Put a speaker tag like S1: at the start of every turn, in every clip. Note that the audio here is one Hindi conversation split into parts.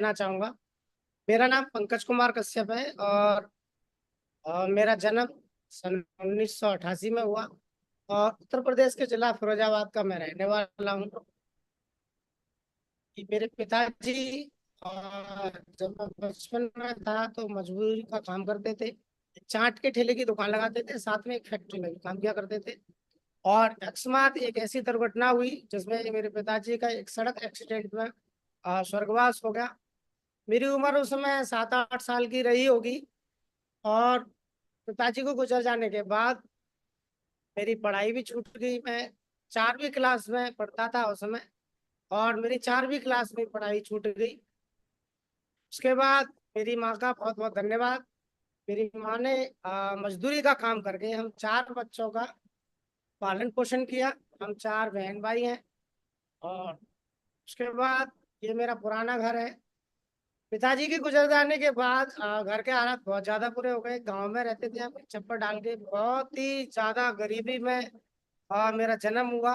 S1: कहना चाहूंगा। मेरा नाम पंकज कुमार कश्यप है और मेरा जन्म सन 1988 में हुआ और उत्तर प्रदेश के जिला फिरोजाबाद का मैं रहने वाला हूँ। कि मेरे पिताजी जब मैं बचपन में था तो मजदूरी का काम करते थे। चाट के ठेले की दुकान लगाते थे, साथ में एक फैक्ट्री में भी काम किया करते थे। और अकस्मात एक ऐसी दुर्घटना हुई जिसमें मेरे पिताजी का एक सड़क एक्सीडेंट में स्वर्गवास हो गया। मेरी उम्र उस समय 7-8 साल की रही होगी। और पिताजी को गुजर जाने के बाद मेरी पढ़ाई भी छूट गई। मैं 4वीं क्लास में पढ़ता था उस समय, और मेरी 4वीं क्लास में पढ़ाई छूट गई। उसके बाद मेरी माँ का बहुत बहुत धन्यवाद। मेरी माँ ने मजदूरी का काम करके हम 4 बच्चों का पालन पोषण किया। हम 4 बहन भाई हैं। और उसके बाद ये मेरा पुराना घर है। पिताजी के गुजर जाने के बाद घर के हालात बहुत ज्यादा बुरे हो गए। गांव में रहते थे हम छप्पर डाल के, बहुत ही ज्यादा गरीबी में मेरा जन्म हुआ।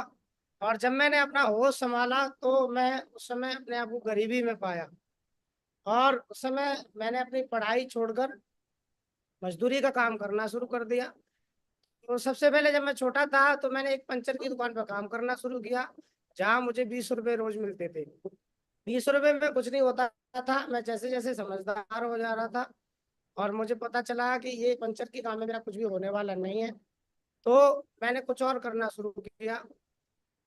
S1: और जब मैंने अपना होश संभाला तो मैं उस समय अपने आप को गरीबी में पाया। और उस समय मैंने अपनी पढ़ाई छोड़कर मजदूरी का काम करना शुरू कर दिया। तो सबसे पहले जब मैं छोटा था तो मैंने एक पंचर की दुकान पर काम करना शुरू किया, जहाँ मुझे 20 रुपए रोज मिलते थे। 20 रुपए में कुछ नहीं होता था। मैं जैसे जैसे समझदार हो जा रहा था और मुझे पता चला कि ये पंचर की काम में मेरा कुछ भी होने वाला नहीं है, तो मैंने कुछ और करना शुरू किया।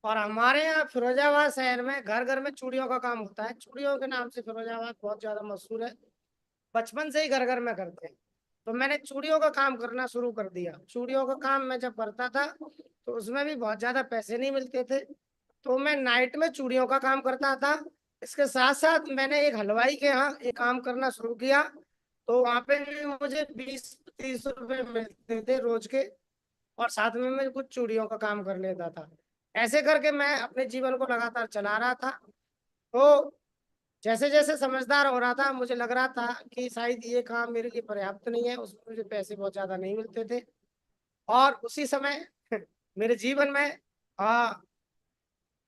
S1: और हमारे यहाँ फिरोजाबाद शहर में घर घर में चूड़ियों का काम होता है। चूड़ियों के नाम से फिरोजाबाद बहुत ज्यादा मशहूर है। बचपन से ही घर घर में करते हैं। तो मैंने चूड़ियों का काम करना शुरू कर दिया। चूड़ियों का काम मैं जब करता था तो उसमें भी बहुत ज्यादा पैसे नहीं मिलते थे। तो मैं नाइट में चूड़ियों का काम करता था। इसके साथ साथ मैंने एक हलवाई के यहाँ एक काम करना शुरू किया। तो वहां पे भी मुझे 20-30 रुपए मिलते थे रोज के। और साथ में मैं कुछ चूड़ियों का काम कर लेता था। ऐसे करके मैं अपने जीवन को लगातार चला रहा था। तो जैसे जैसे समझदार हो रहा था मुझे लग रहा था कि शायद ये काम मेरे लिए पर्याप्त नहीं है, उसमें मुझे पैसे बहुत ज्यादा नहीं मिलते थे। और उसी समय मेरे जीवन में आ,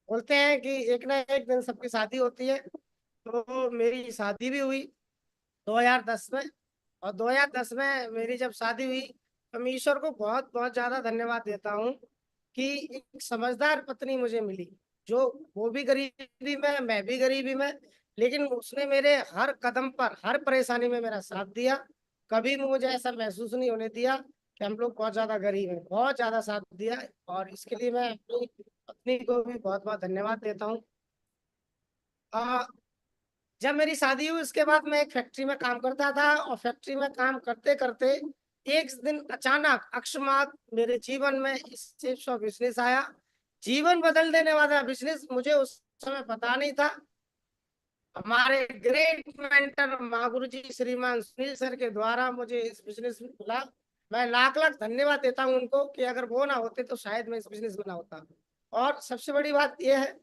S1: बोलते हैं कि एक ना एक दिन सबकी शादी होती है। तो मेरी शादी भी हुई 2010 में। और 2010 में मेरी जब शादी हुई तो मैं ईश्वर को बहुत बहुत ज्यादा धन्यवाद देता हूँ कि एक समझदार पत्नी मुझे मिली। जो वो भी गरीबी में, मैं भी गरीबी में, लेकिन उसने मेरे हर कदम पर, हर परेशानी में मेरा साथ दिया। कभी भी मुझे ऐसा महसूस नहीं होने दिया कि हम लोग बहुत ज्यादा गरीब हैं, बहुत ज्यादा साथ दिया। और इसके लिए मैं अपनी पत्नी को भी बहुत बहुत धन्यवाद देता हूँ। जब मेरी शादी हुई उसके बाद मैं एक फैक्ट्री में काम करता था, और फैक्ट्री में काम करते करते एक दिन अचानक अकस्मात मेरे जीवन में इस चिप्स और बिजनेस आया। जीवन बदल देने वाला बिजनेस, मुझे उस समय पता नहीं था। हमारे ग्रेट मेंटर महागुरु जी श्रीमान सुनील सर के द्वारा मुझे इस बिजनेस में मिला। मैं लाख लाख धन्यवाद देता हूँ उनको कि अगर वो ना होते तो शायद मैं इस बिजनेस में ना होता। और सबसे बड़ी बात यह है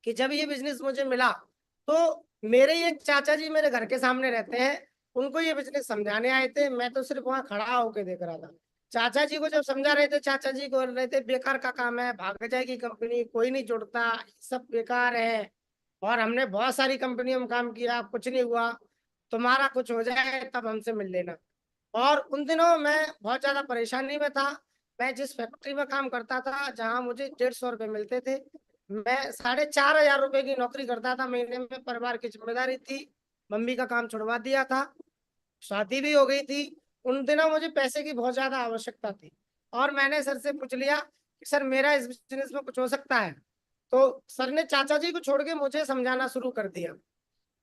S1: कि जब ये बिजनेस मुझे मिला तो मेरे ही एक चाचा जी मेरे घर के सामने रहते हैं। उनको ये बिजनेस समझाने आए थे, मैं तो सिर्फ वहां खड़ा होके देख रहा था। चाचा जी को जब समझा रहे थे, चाचा जी बोल रहे थे बेकार का काम है, भाग जाएगी कंपनी, कोई नहीं जुड़ता, सब बेकार है। और हमने बहुत सारी कंपनियों में काम किया, कुछ नहीं हुआ। तुम्हारा कुछ हो जाए तब हमसे मिल लेना। और उन दिनों मैं बहुत ज्यादा परेशानी में था। मैं जिस फैक्ट्री में काम करता था जहां मुझे 150 रुपये मिलते थे, मैं 4,500 रुपये की नौकरी करता था महीने में। परिवार की जिम्मेदारी थी, मम्मी का काम छुड़वा दिया था, शादी भी हो गई थी। उन दिनों मुझे पैसे की बहुत ज्यादा आवश्यकता थी। और मैंने सर से पूछ लिया कि सर मेरा इस बिजनेस में कुछ हो सकता है। तो सर ने चाचा जी को छोड़ के मुझे समझाना शुरू कर दिया।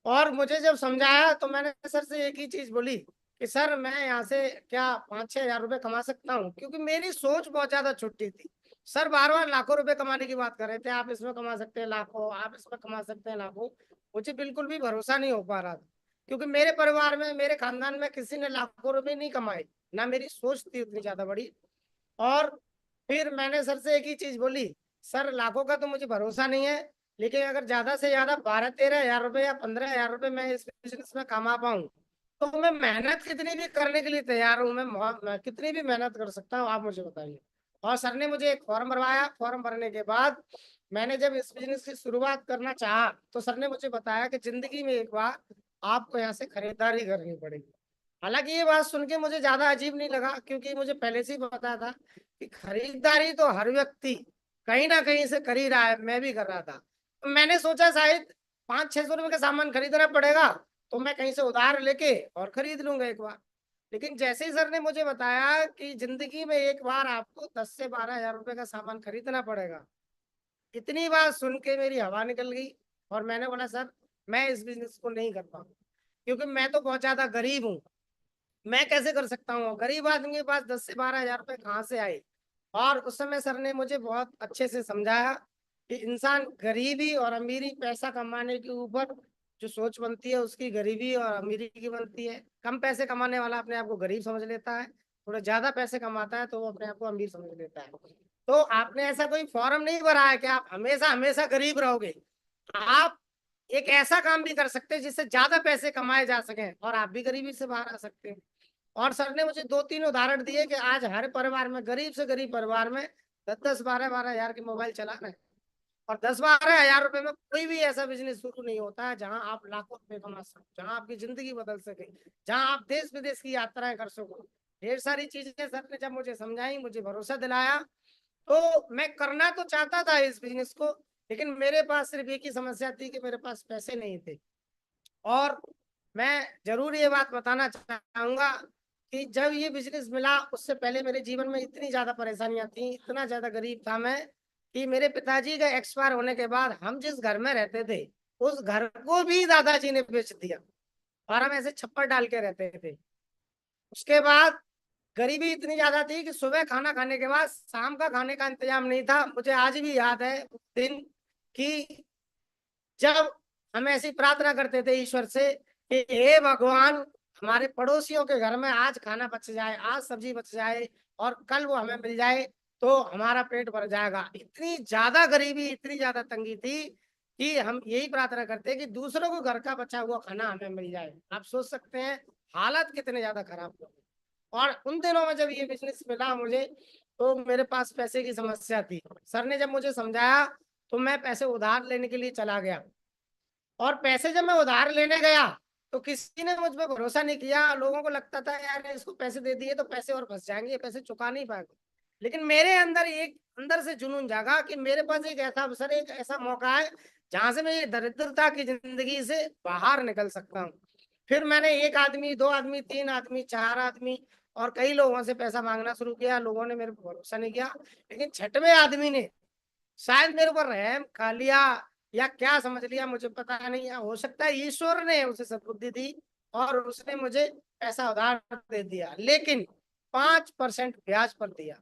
S1: और मुझे जब समझाया तो मैंने सर से एक ही चीज बोली कि सर मैं यहाँ से क्या 5-6 हज़ार रुपये कमा सकता हूँ, क्योंकि मेरी सोच बहुत ज्यादा छोटी थी। सर बार बार लाखों रुपए कमाने की बात कर रहे थे, आप इसमें कमा सकते हैं लाखों, आप इसमें कमा सकते हैं लाखों। मुझे बिल्कुल भी भरोसा नहीं हो पा रहा था, क्योंकि मेरे परिवार में, मेरे खानदान में किसी ने लाखों रुपए नहीं कमाए, ना मेरी सोच थी उतनी ज्यादा बड़ी। और फिर मैंने सर से एक ही चीज बोली, सर लाखों का तो मुझे भरोसा नहीं है, लेकिन अगर ज्यादा से ज्यादा 12-13 हज़ार रुपये या 15 हज़ार रुपये मैं इस बिजनेस में कमा पाऊँ तो मैं मेहनत कितनी भी करने के लिए तैयार हूँ। मैं कितनी भी मेहनत कर सकता हूँ, आप मुझे बताइए। और सर ने मुझे एक फॉर्म भरवाया। फॉर्म भरने के बाद मैंने जब इस बिजनेस की शुरुआत करना चाहा तो सर ने मुझे बताया कि जिंदगी में एक बार आपको यहाँ से खरीदारी करनी पड़ेगी। हालांकि ये बात सुन के मुझे ज्यादा अजीब नहीं लगा, क्योंकि मुझे पहले से ही पता था कि खरीदारी तो हर व्यक्ति कहीं ना कहीं से कर ही रहा है, मैं भी कर रहा था। तो मैंने सोचा शायद 500-600 रुपए का सामान खरीदना पड़ेगा, तो मैं कहीं से उधार लेके और खरीद लूंगा एक बार। लेकिन जैसे ही सर ने मुझे बताया कि जिंदगी में एक बार आपको 10 से 12 हजार रुपए का सामान खरीदना पड़ेगा, इतनी बात सुन के मेरी हवा निकल गई। और मैंने बोला सर, मैं इस बिजनेस को नहीं कर पाऊंगा, क्योंकि मैं तो बहुत ज्यादा गरीब हूँ। मैं कैसे कर सकता हूँ, गरीब आदमी के पास 10 से 12 हजार रुपए कहाँ से आए। और उस समय सर ने मुझे बहुत अच्छे से समझाया कि इंसान गरीबी और अमीरी पैसा कमाने के ऊपर जो सोच बनती है, उसकी गरीबी और अमीरी की बनती है। कम पैसे कमाने वाला अपने आप को गरीब समझ लेता है, थोड़ा ज्यादा पैसे कमाता है तो वो अपने आप को अमीर समझ लेता है। तो आपने ऐसा कोई फॉर्म नहीं भरा है कि आप हमेशा हमेशा गरीब रहोगे। आप एक ऐसा काम भी कर सकते हैं जिससे ज्यादा पैसे कमाए जा सके और आप भी गरीबी से बाहर आ सकते हैं। और सर ने मुझे 2-3 उदाहरण दिए कि आज हर परिवार में, गरीब से गरीब परिवार में 10-10 12-12 हजार के मोबाइल चला रहे हैं। और 10-12 हजार रुपए में कोई भी ऐसा बिजनेस शुरू नहीं होता है जहां आप लाखों रुपए कमा सको, जहां आपकी जिंदगी बदल सके, जहां आप देश विदेश की यात्राएं कर सको। ढेर सारी चीजें सर ने जब मुझे समझाई, मुझे भरोसा दिलाया, तो मैं करना तो चाहता था इस बिजनेस को। लेकिन मेरे पास सिर्फ एक ही समस्या थी कि मेरे पास पैसे नहीं थे। और मैं जरूर ये बात बताना चाहूंगा कि जब ये बिजनेस मिला, उससे पहले मेरे जीवन में इतनी ज्यादा परेशानियां थी, इतना ज्यादा गरीब था मैं, कि मेरे पिताजी का एक्सपायर होने के बाद हम जिस घर में रहते थे, उस घर को भी दादाजी ने बेच दिया और हम ऐसे छप्पर डाल के रहते थे। उसके बाद गरीबी इतनी ज्यादा थी कि सुबह खाना खाने के बाद शाम का खाने का इंतजाम नहीं था। मुझे आज भी याद है उस दिन कि जब हम ऐसी प्रार्थना करते थे ईश्वर से कि हे भगवान, हमारे पड़ोसियों के घर में आज खाना बच जाए, आज सब्जी बच जाए और कल वो हमें मिल जाए तो हमारा पेट भर जाएगा। इतनी ज्यादा गरीबी, इतनी ज्यादा तंगी थी कि हम यही प्रार्थना करते हैं कि दूसरों को घर का बचा हुआ खाना हमें मिल जाए। आप सोच सकते हैं हालत कितने ज्यादा खराब थे। और उन दिनों में जब ये बिजनेस मिला मुझे, तो मेरे पास पैसे की समस्या थी। सर ने जब मुझे समझाया तो मैं पैसे उधार लेने के लिए चला गया। और पैसे जब मैं उधार लेने गया तो किसी ने मुझ पे भरोसा नहीं किया। लोगों को लगता था यार इसको पैसे दे दिए तो पैसे और फंस जाएंगे, ये पैसे चुका नहीं पाएगा। लेकिन मेरे अंदर एक अंदर से जुनून जागा कि मेरे पास एक ऐसा अवसर, एक ऐसा मौका है जहां से मैं ये दरिद्रता की जिंदगी से बाहर निकल सकता हूँ। फिर मैंने एक आदमी, दो आदमी, तीन आदमी, चार आदमी और कई लोगों से पैसा मांगना शुरू किया। लोगों ने मेरे पर भरोसा नहीं किया। लेकिन छठवें आदमी ने शायद मेरे ऊपर रहम खा लिया या क्या समझ लिया, मुझे पता नहीं है। हो सकता है ईश्वर ने उसे सद्बुद्धि दी और उसने मुझे पैसा उधार दे दिया, लेकिन 5% ब्याज पर दिया।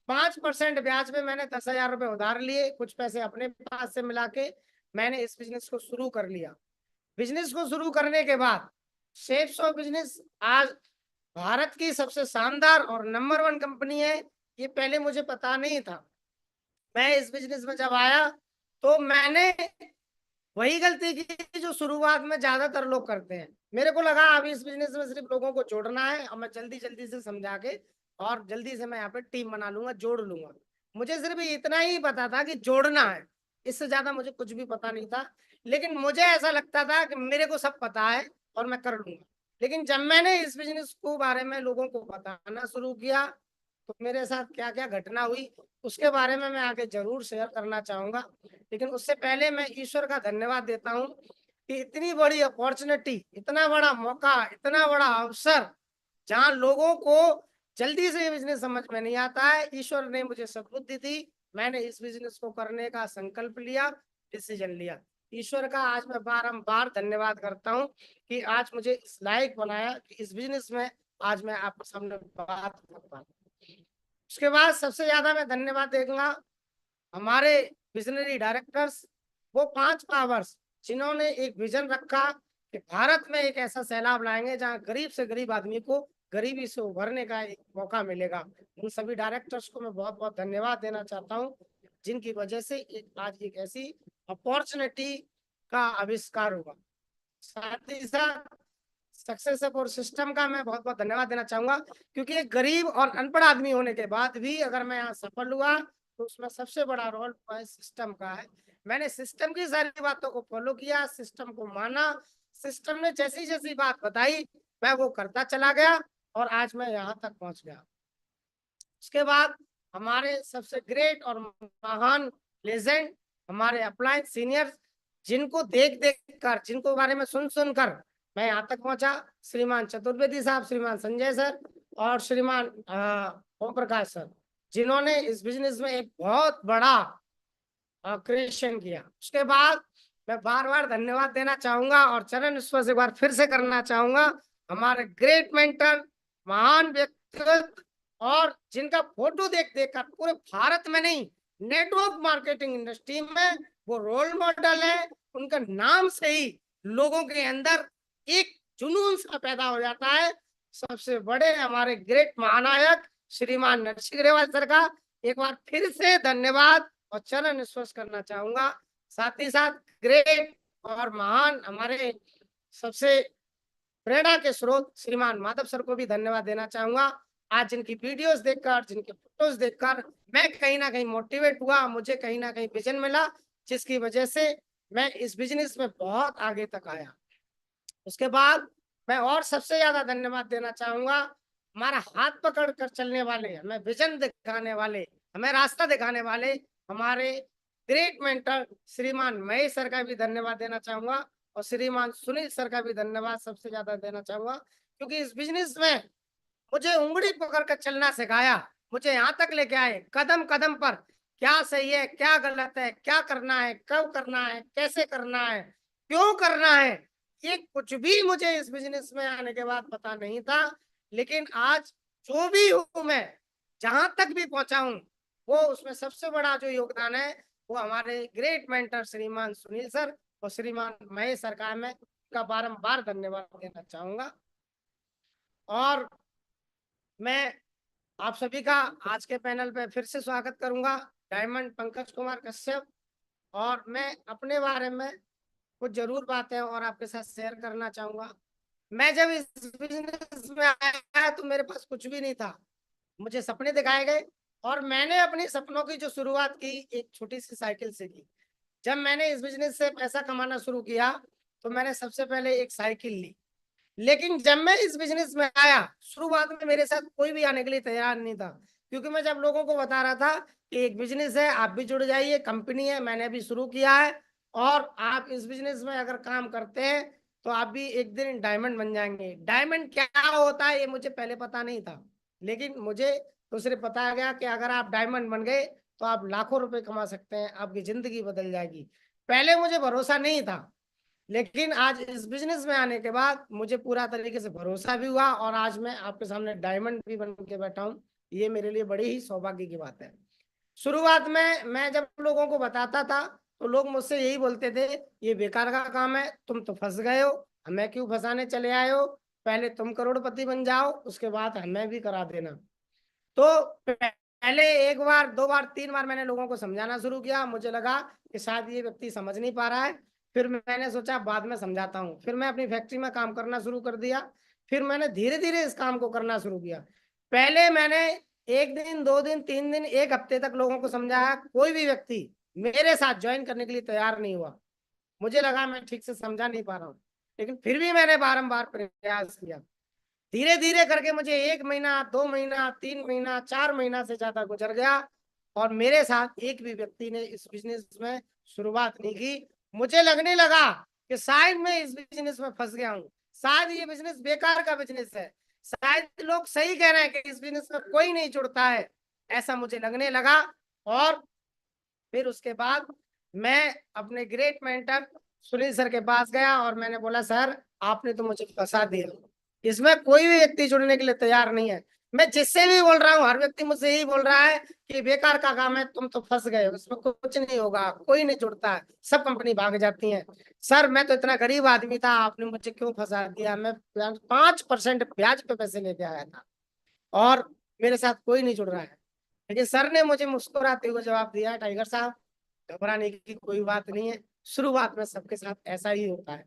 S1: 5% ब्याज पे मैंने 10 हजार रुपए उधार लिए, कुछ पैसे अपने पास से मिला के मैंने इस बिजनेस को शुरू कर लिया। बिजनेस को शुरू करने के बाद शेफ शॉप बिजनेस आज भारत की सबसे शानदार और नंबर 1 कंपनी है। ये पहले मुझे पता नहीं था। मैं इस बिजनेस में जब आया तो मैंने वही गलती की जो शुरुआत में ज्यादातर लोग करते हैं। मेरे को लगा अभी इस बिजनेस में सिर्फ लोगों को जोड़ना है और मैं जल्दी जल्दी से समझा के और जल्दी से मैं यहाँ पे टीम बना लूंगा, जोड़ लूंगा। मुझे सिर्फ इतना ही पता था कि जोड़ना है, इससे ज्यादा मुझे कुछ भी पता नहीं था। लेकिन मुझे ऐसा लगता था कि मेरे को सब पता है और मैं कर लूंगा। लेकिन जब मैंने इस बिजनेस को बारे में लोगों को बताना शुरू किया तो मेरे साथ क्या क्या घटना हुई, उसके बारे में मैं आगे जरूर शेयर करना चाहूंगा। लेकिन उससे पहले मैं ईश्वर का धन्यवाद देता हूँ कि इतनी बड़ी अपॉर्चुनिटी, इतना बड़ा मौका, इतना बड़ा अवसर, जहाँ लोगों को जल्दी से ये बिजनेस समझ में नहीं आता है, ईश्वर ने मुझे सद्बुद्धि दी। मैंने इस बिजनेस को करने का संकल्प लिया, डिसीजन लिया। ईश्वर का आज मैं बारंबार धन्यवाद करता हूँ कि आज मुझे इस लायक बनाया कि इस बिजनेस में आज मैं आपके सामने बात कर पाऊँ। उसके बाद सबसे ज्यादा मैं धन्यवाद देगा हमारे विजनरी डायरेक्टर्स, वो 5 पावर्स जिन्होंने एक विजन रखा कि भारत में एक ऐसा सैलाब लाएंगे जहां गरीब से गरीब आदमी को गरीबी से उभरने का एक मौका मिलेगा। उन सभी डायरेक्टर्स को मैं बहुत बहुत धन्यवाद देना चाहता हूं, जिनकी वजह से आज एक ऐसी अपॉर्चुनिटी का आविष्कार हुआ। साथ ही साथ सक्सेस और सिस्टम का मैं बहुत बहुत धन्यवाद देना चाहूंगा, क्योंकि एक गरीब और अनपढ़ आदमी होने के बाद भी अगर मैं यहाँ सफल हुआ तो उसमें सबसे बड़ा रोल सिस्टम का है। मैंने सिस्टम की सारी बातों को फॉलो किया, सिस्टम को माना, सिस्टम ने जैसी जैसी बात बताई मैं वो करता चला गया और आज मैं यहाँ तक पहुंच गया। उसके बाद हमारे सबसे ग्रेट और महान लेजेंड, हमारे अपलाइन सीनियर, जिनको देख देख कर, जिनको बारे में सुन सुन कर मैं यहाँ तक पहुंचा, श्रीमान चतुर्वेदी साहब, श्रीमान संजय सर और श्रीमान ओम प्रकाश सर, जिन्होंने इस बिजनेस में एक बहुत बड़ा क्रिएशन किया। उसके बाद मैं बार बार धन्यवाद देना चाहूंगा और चरण स्पर्श एक बार फिर से करना चाहूंगा हमारे ग्रेट मेंटर, महान व्यक्तित्व, और जिनका फोटो देख देख कर पूरे भारत में नहीं, नेटवर्क मार्केटिंग इंडस्ट्री में वो रोल मॉडल है। उनका नाम से ही लोगों के अंदर एक जुनून सा पैदा हो जाता है। सबसे बड़े हमारे ग्रेट महानायक श्रीमान नरसिंह ग्रेवाल सर का एक बार फिर से धन्यवाद और चरण स्पर्श करना चाहूंगा। साथ ही साथ ग्रेट और महान हमारे सबसे प्रेरणा के स्रोत श्रीमान माधव सर को भी धन्यवाद देना चाहूंगा। आज जिनकी वीडियोस देखकर, जिनके फोटोज देखकर मैं कहीं ना कहीं मोटिवेट हुआ, मुझे कहीं ना कहीं विजन मिला, जिसकी वजह से मैं इस बिजनेस में बहुत आगे तक आया। उसके बाद मैं और सबसे ज्यादा धन्यवाद देना चाहूंगा हमारा हाथ पकड़ कर चलने वाले, हमें विजन दिखाने वाले, हमें रास्ता दिखाने वाले हमारे ग्रेट मेंटर श्रीमान महेश सर का भी धन्यवाद देना चाहूंगा और श्रीमान सुनील सर का भी धन्यवाद सबसे ज्यादा देना चाहूंगा, क्योंकि इस बिजनेस में मुझे उंगली पकड़ कर चलना सिखाया, मुझे यहाँ तक लेके आए कदम कदम पर, क्या सही है क्या गलत है, क्या करना है, कब करना है, कैसे करना है, क्यों करना है, ये कुछ भी मुझे इस बिजनेस में आने के बाद पता नहीं था। लेकिन आज जो भी हूं मैं, जहां तक भी पहुंचा हूं, वो उसमें सबसे बड़ा जो योगदान है वो हमारे ग्रेट मेंटर श्रीमान सुनील सर और श्रीमान महेश सर का मैं का बारंबार धन्यवाद देना चाहूंगा। और मैं आप सभी का आज के पैनल पे फिर से स्वागत करूंगा, डायमंड पंकज कुमार कश्यप। और मैं अपने बारे में कुछ जरूर बातें और आपके साथ शेयर करना चाहूंगा। मैं जब इस बिजनेस में आया तो मेरे पास कुछ भी नहीं था, मुझे सपने दिखाए गए और मैंने अपने सपनों की जो शुरुआत की एक छोटी सी साइकिल से की। जब मैंने इस बिजनेस से पैसा कमाना शुरू किया तो मैंने सबसे पहले एक साइकिल ली, लेकिन जब मैं इस बिजनेस में आया शुरुआत में मेरे साथ कोई भी आने के लिए तैयार नहीं था, क्योंकि मैं जब लोगों को बता रहा था कि एक बिजनेस है, आप भी जुड़ जाइए, कंपनी है, मैंने अभी शुरू किया है और आप इस बिजनेस में अगर काम करते हैं तो आप भी एक दिन डायमंड बन जाएंगे। डायमंड क्या होता है ये मुझे पहले पता नहीं था, लेकिन मुझे तो सिर्फ बताया गया कि अगर आप डायमंड बन गए तो आप लाखों रुपए कमा सकते हैं, आपकी जिंदगी बदल जाएगी। पहले मुझे भरोसा नहीं था, लेकिन आज इस बिजनेस में आने के बाद मुझे पूरा तरीके से भरोसा भी हुआ और आज मैं आपके सामने डायमंड भी बन के बैठा हूँ। ये मेरे लिए बड़ी ही सौभाग्य की बात है। शुरुआत में मैं जब लोगों को बताता था तो लोग मुझसे यही बोलते थे, ये बेकार का काम है, तुम तो फंस गए हो, हमें क्यों फंसाने चले आए हो, पहले तुम करोड़पति बन जाओ उसके बाद हमें भी करा देना। तो पहले एक बार, दो बार, तीन बार मैंने लोगों को समझाना शुरू किया, मुझे लगा कि शायद ये व्यक्ति समझ नहीं पा रहा है। फिर मैंने सोचा बाद में समझाता हूँ, फिर मैं अपनी फैक्ट्री में काम करना शुरू कर दिया। फिर मैंने धीरे धीरे इस काम को करना शुरू किया। पहले मैंने एक दिन, दो दिन, तीन दिन, एक हफ्ते तक लोगों को समझाया, कोई भी व्यक्ति मेरे साथ ज्वाइन करने के लिए तैयार नहीं हुआ। मुझे लगा मैं ठीक से समझा नहीं पा रहा हूँ, लेकिन फिर भी मैंने बारंबार प्रयास किया। धीरे धीरे करके मुझे एक महीना, दो महीना, तीन महीना, चार महीना से ज्यादा गुजर गया और मेरे साथ एक भी व्यक्ति ने इस बिजनेस में शुरुआत नहीं की। मुझे लगने लगा कि शायद मैं इस बिजनेस में फंस गया हूँ, शायद ये बिजनेस बेकार का बिजनेस है, शायद लोग सही कह रहे हैं कि इस बिजनेस में कोई नहीं जुड़ता है, ऐसा मुझे लगने लगा। और फिर उसके बाद मैं अपने ग्रेट मेंटर सुनील सर के पास गया और मैंने बोला, सर आपने तो मुझे फंसा दिया, इसमें कोई भी व्यक्ति जुड़ने के लिए तैयार नहीं है। मैं जिससे भी बोल रहा हूँ हर व्यक्ति मुझसे यही बोल रहा है कि बेकार का काम है, तुम तो फंस गए हो, इसमें कुछ नहीं होगा, कोई नहीं जुड़ता है, सब कंपनी भाग जाती है। सर मैं तो इतना गरीब आदमी था, आपने मुझे क्यों फंसा दिया, मैं 5% ब्याज पे पैसे लेके आया था और मेरे साथ कोई नहीं जुड़ रहा है। लेकिन सर ने मुझे मुस्कुराते हुए जवाब दिया, टाइगर साहब घबराने की कोई बात नहीं है, शुरुआत में सबके साथ ऐसा ही होता है।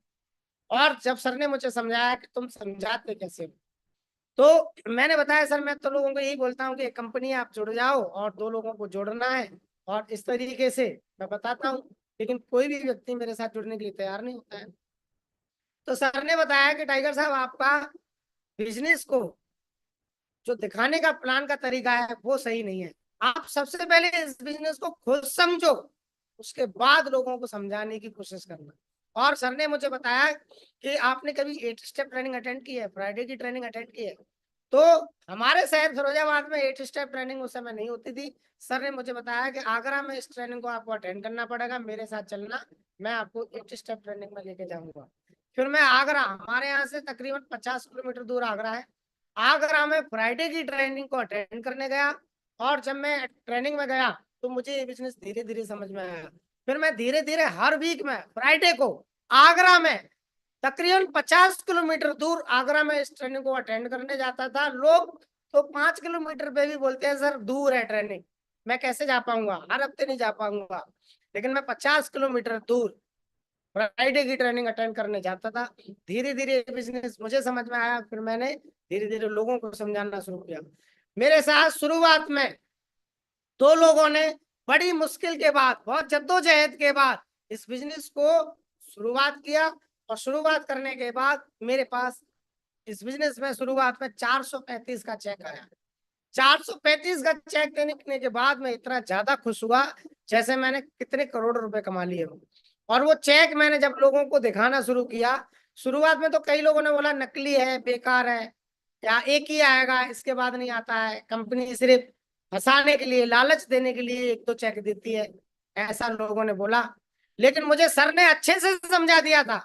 S1: और जब सर ने मुझे समझाया कि तुम समझाते कैसे हो, तो मैंने बताया, सर मैं तो लोगों को यही बोलता हूँ कि एक कंपनी आप जुड़ जाओ और दो लोगों को जोड़ना है और इस तरीके से मैं बताता हूँ, लेकिन कोई भी व्यक्ति मेरे साथ जुड़ने के लिए तैयार नहीं होता है। तो सर ने बताया कि टाइगर साहब आपका बिजनेस को जो दिखाने का प्लान का तरीका है वो सही नहीं है। आप सबसे पहले इस बिजनेस को खुद समझो, उसके बाद लोगों को समझाने की कोशिश करना। और सर ने मुझे बताया कि आपने कभी 8 स्टेप ट्रेनिंग अटेंड की है, फ्राइडे की ट्रेनिंग अटेंड की है? तो हमारे शहर फिरोजाबाद में 8 स्टेप ट्रेनिंग उस समय नहीं होती थी। सर ने मुझे बताया कि आगरा में इस ट्रेनिंग को आपको अटेंड करना पड़ेगा, मेरे साथ चलना, मैं आपको 8 स्टेप ट्रेनिंग में लेके जाऊंगा। फिर मैं आगरा, हमारे यहाँ से तकरीबन 50 किलोमीटर दूर आगरा है, आगरा में फ्राइडे की ट्रेनिंग को अटेंड करने गया। और जब मैं ट्रेनिंग में गया तो मुझे ये बिजनेस धीरे धीरे समझ में आया। फिर मैं धीरे धीरे हर वीक में फ्राइडे को आगरा में तकरीबन 50 किलोमीटर दूर आगरा में इस ट्रेनिंग को अटेंड करने जाता था। लोग तो 5 किलोमीटर पे भी बोलते हैं सर दूर है ट्रेनिंग, मैं कैसे जा पाऊंगा, हर हफ्ते नहीं जा पाऊंगा। लेकिन मैं 50 किलोमीटर दूर फ्राइडे की ट्रेनिंग अटेंड करने जाता था। धीरे धीरे बिजनेस मुझे समझ में आया, फिर मैंने धीरे धीरे लोगों को समझाना शुरू किया। मेरे साथ शुरुआत में 2 लोगों ने बड़ी मुश्किल के बाद, बहुत जद्दोजहद के बाद इस बिजनेस को शुरुआत किया। और शुरुआत करने के बाद मेरे पास इस बिजनेस में शुरुआत में 435 का चेक आया। 435 का चेक देने के बाद मैं इतना ज्यादा खुश हुआ जैसे मैंने कितने करोड़ रुपए कमा लिए हो। और वो चेक मैंने जब लोगों को दिखाना शुरू किया, शुरुआत में तो कई लोगों ने बोला नकली है, बेकार है, या एक ही आएगा, इसके बाद नहीं आता है, कंपनी सिर्फ फंसाने के लिए, लालच देने के लिए 1-2 चेक देती है, ऐसा लोगों ने बोला। लेकिन मुझे सर ने अच्छे से समझा दिया था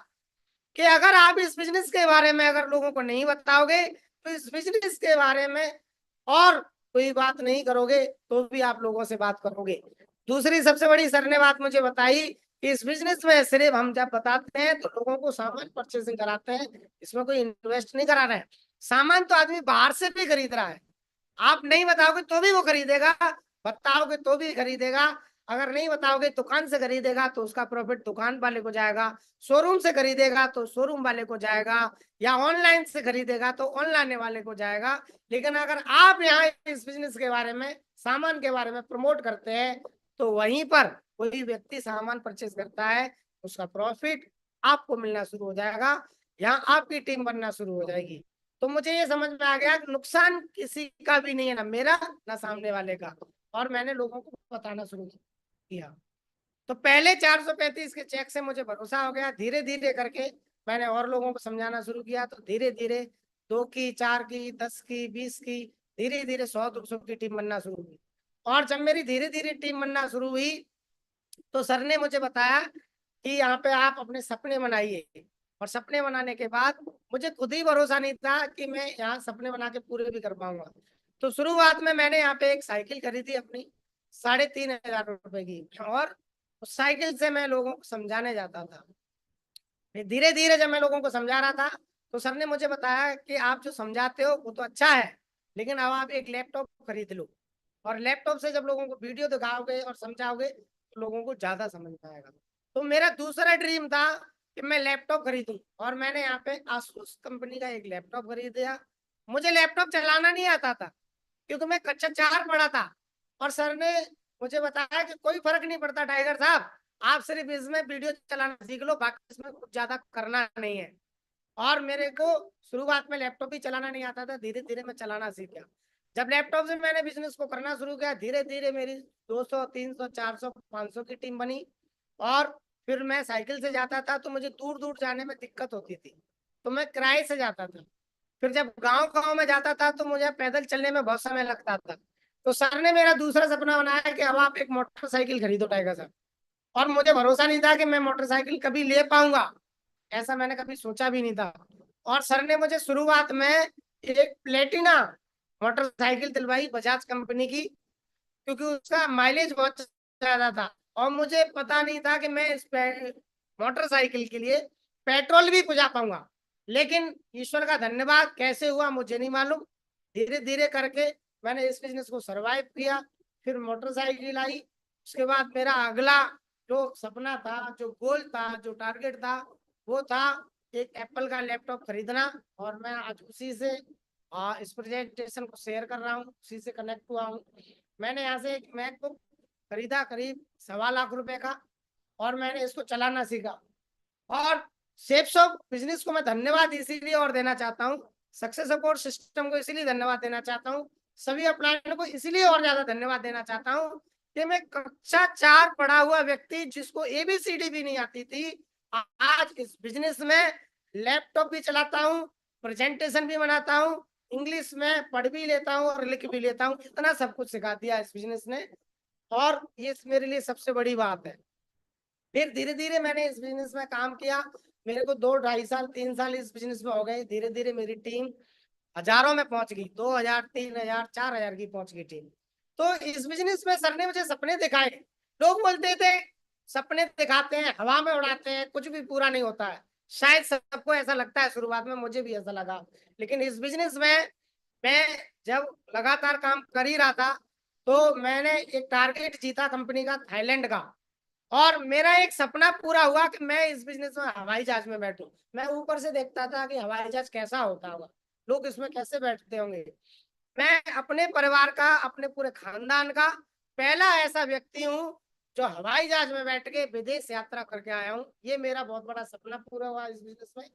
S1: कि अगर आप इस बिजनेस के बारे में अगर लोगों को नहीं बताओगे तो इस बिजनेस के बारे में और कोई बात नहीं करोगे तो भी आप लोगों से बात करोगे। दूसरी सबसे बड़ी सर ने बात मुझे बताई कि इस बिजनेस में सिर्फ हम जब बताते हैं तो लोगों को सामान परचेसिंग कराते हैं, इसमें कोई इन्वेस्ट नहीं करा रहे हैं। सामान तो आदमी बाहर से भी खरीद रहा है, आप नहीं बताओगे तो भी वो खरीदेगा, बताओगे तो भी खरीदेगा। अगर नहीं बताओगे दुकान से खरीदेगा तो उसका प्रॉफिट दुकान वाले को जाएगा, शोरूम से खरीदेगा तो शोरूम वाले को जाएगा, या ऑनलाइन से खरीदेगा तो ऑनलाइन वाले को जाएगा। लेकिन अगर आप यहाँ इस बिजनेस के बारे में, सामान के बारे में प्रमोट करते हैं तो वहीं पर कोई व्यक्ति सामान परचेज करता है, उसका प्रॉफिट आपको मिलना शुरू हो जाएगा, यहाँ आपकी टीम बनना शुरू हो जाएगी। तो मुझे ये समझ में आ गया कि नुकसान किसी का भी नहीं है, ना मेरा ना सामने वाले का। और मैंने लोगों को बताना शुरू किया। तो पहले 435 के चेक से मुझे भरोसा हो गया, धीरे धीरे करके मैंने और लोगों को समझाना शुरू किया, तो धीरे धीरे 2 की, 4 की, 10 की, 20 की, धीरे धीरे 100-200 की टीम बनना शुरू हुई। और जब मेरी धीरे धीरे टीम बनना शुरू हुई तो सर ने मुझे बताया कि यहाँ पे आप अपने सपने बनाइए। और सपने बनाने के बाद मुझे खुद ही भरोसा नहीं था कि मैं यहाँ सपने बना के पूरे भी कर पाऊंगा। तो शुरुआत में मैंने यहाँ पे एक साइकिल खरीदी अपनी 3,500 रुपए की, और उस साइकिल से मैं लोगों को समझाने जाता था। फिर धीरे धीरे जब मैं लोगों को समझा रहा था तो सर ने मुझे बताया कि आप जो समझाते हो वो तो अच्छा है, लेकिन अब आप एक लैपटॉप खरीद लो, और लैपटॉप से जब लोगों को वीडियो दिखाओगे और समझाओगे तो लोगों को ज्यादा समझ में आएगा। तो मेरा दूसरा ड्रीम था कि मैं लैपटॉप खरीदूं, और मैंने यहाँ पे आसूस कंपनी का एक लैपटॉप खरीद दिया। मुझे लैपटॉप चलाना नहीं आता था क्योंकि मैं कक्षा 4 पढ़ा था। और सर ने मुझे बताया कि कोई फर्क नहीं पड़ता टाइगर साहब, आप सिर्फ इसमें वीडियो चलाना सीख लो, बाकी इसमें कुछ ज्यादा करना नहीं है। और मेरे को शुरुआत में लैपटॉप भी चलाना नहीं आता था, धीरे धीरे मैं चलाना सीख गया। जब लैपटॉप से मैंने बिजनेस को करना शुरू किया, धीरे धीरे मेरी 200, 300, 400, 500 की टीम बनी। और फिर मैं साइकिल से जाता था तो मुझे दूर दूर जाने में दिक्कत होती थी, तो मैं किराए से जाता था। फिर जब गांव गांव में जाता था तो मुझे पैदल चलने में बहुत समय लगता था। तो सर ने मेरा दूसरा सपना बनाया कि अब आप एक मोटरसाइकिल खरीदो टाइगर साहब। और मुझे भरोसा नहीं था कि मैं मोटरसाइकिल कभी ले पाऊंगा, ऐसा मैंने कभी सोचा भी नहीं था। और सर ने मुझे शुरुआत में एक प्लेटिना मोटरसाइकिल दिलवाई बजाज कंपनी की, क्योंकि उसका माइलेज बहुत ज्यादा था। और मुझे पता नहीं था कि मैं इस मोटरसाइकिल के लिए पेट्रोल भी पुजा पाऊंगा। लेकिन ईश्वर का धन्यवाद, कैसे हुआ मुझे नहीं मालूम, धीरे धीरे करके मैंने इस बिजनेस को सरवाइव किया। फिर मोटरसाइकिल आई, उसके बाद मेरा अगला जो सपना था, जो गोल था, जो टारगेट था, वो था एक एप्पल का लैपटॉप खरीदना। और मैं आज उसी से इस प्रेजेंटेशन को शेयर कर रहा हूँ, उसी से कनेक्ट हुआ हूँ। मैंने यहाँ से एक मैकबुक खरीदा करीब 1.25 लाख रुपए का, और मैंने इसको चलाना सीखा। और सेफ शॉप बिजनेस को मैं धन्यवाद इसीलिए और देना चाहता हूँ, सक्सेस सपोर्ट सिस्टम को इसीलिए धन्यवाद देना चाहता हूँ, सभी अपलायन को इसलिए और ज्यादा धन्यवाद देना चाहता हूँ कि मैं कक्षा 4 पढ़ा हुआ व्यक्ति जिसको ABCD भी नहीं आती थी, आज इस बिजनेस में लैपटॉप भी चलाता हूँ, प्रेजेंटेशन भी बनाता हूँ, इंग्लिश में पढ़ भी लेता हूँ और लिख भी लेता हूँ। इतना सब कुछ सिखा दिया इस बिजनेस ने, और ये मेरे लिए सबसे बड़ी बात है। फिर धीरे धीरे मैंने इस बिजनेस में काम किया, मेरे को 2 ढाई साल 3 साल इस बिजनेस में हो गए। धीरे धीरे मेरी टीम हजारों में पहुंच गई, 2000 3000 4000 की पहुंच गई टीम। तो इस बिजनेस में सर ने मुझे सपने दिखाए। लोग बोलते थे सपने दिखाते हैं, हवा में उड़ाते हैं, कुछ भी पूरा नहीं होता है। शायद सबको ऐसा लगता है, शुरुआत में मुझे भी ऐसा लगा, लेकिन इस बिजनेस में मैं जब लगातार काम कर ही रहा था तो मैंने एक टारगेट जीता कंपनी का, थाईलैंड का, और मेरा एक सपना पूरा हुआ कि मैं इस बिजनेस में हवाई जहाज में बैठूं। मैं ऊपर से देखता था कि हवाई जहाज कैसा होता होगा, लोग इसमें कैसे बैठते होंगे। मैं अपने परिवार का, अपने पूरे खानदान का पहला ऐसा व्यक्ति हूँ जो हवाई जहाज में बैठ के विदेश यात्रा करके आया हूँ। ये मेरा बहुत बड़ा सपना पूरा हुआ इस बिजनेस में।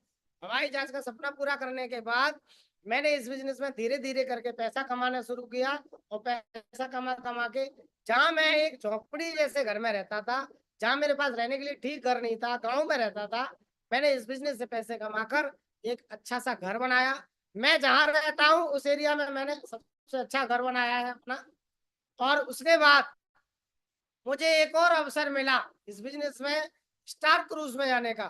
S1: हवाई जहाज का सपना पूरा करने के बाद मैंने इस बिजनेस में धीरे धीरे करके पैसा कमाना शुरू किया, और पैसा कमा कमा के, जहाँ मैं एक झोपड़ी जैसे घर में रहता था, जहाँ मेरे पास रहने के लिए ठीक घर नहीं था, गाँव में रहता था, मैंने इस बिजनेस से पैसे कमाकर एक अच्छा सा घर बनाया। मैं जहाँ रहता हूँ उस एरिया में मैंने सबसे अच्छा घर बनाया है अपना। और उसके बाद मुझे एक और अवसर मिला इस बिजनेस में, स्टार क्रूज में जाने का,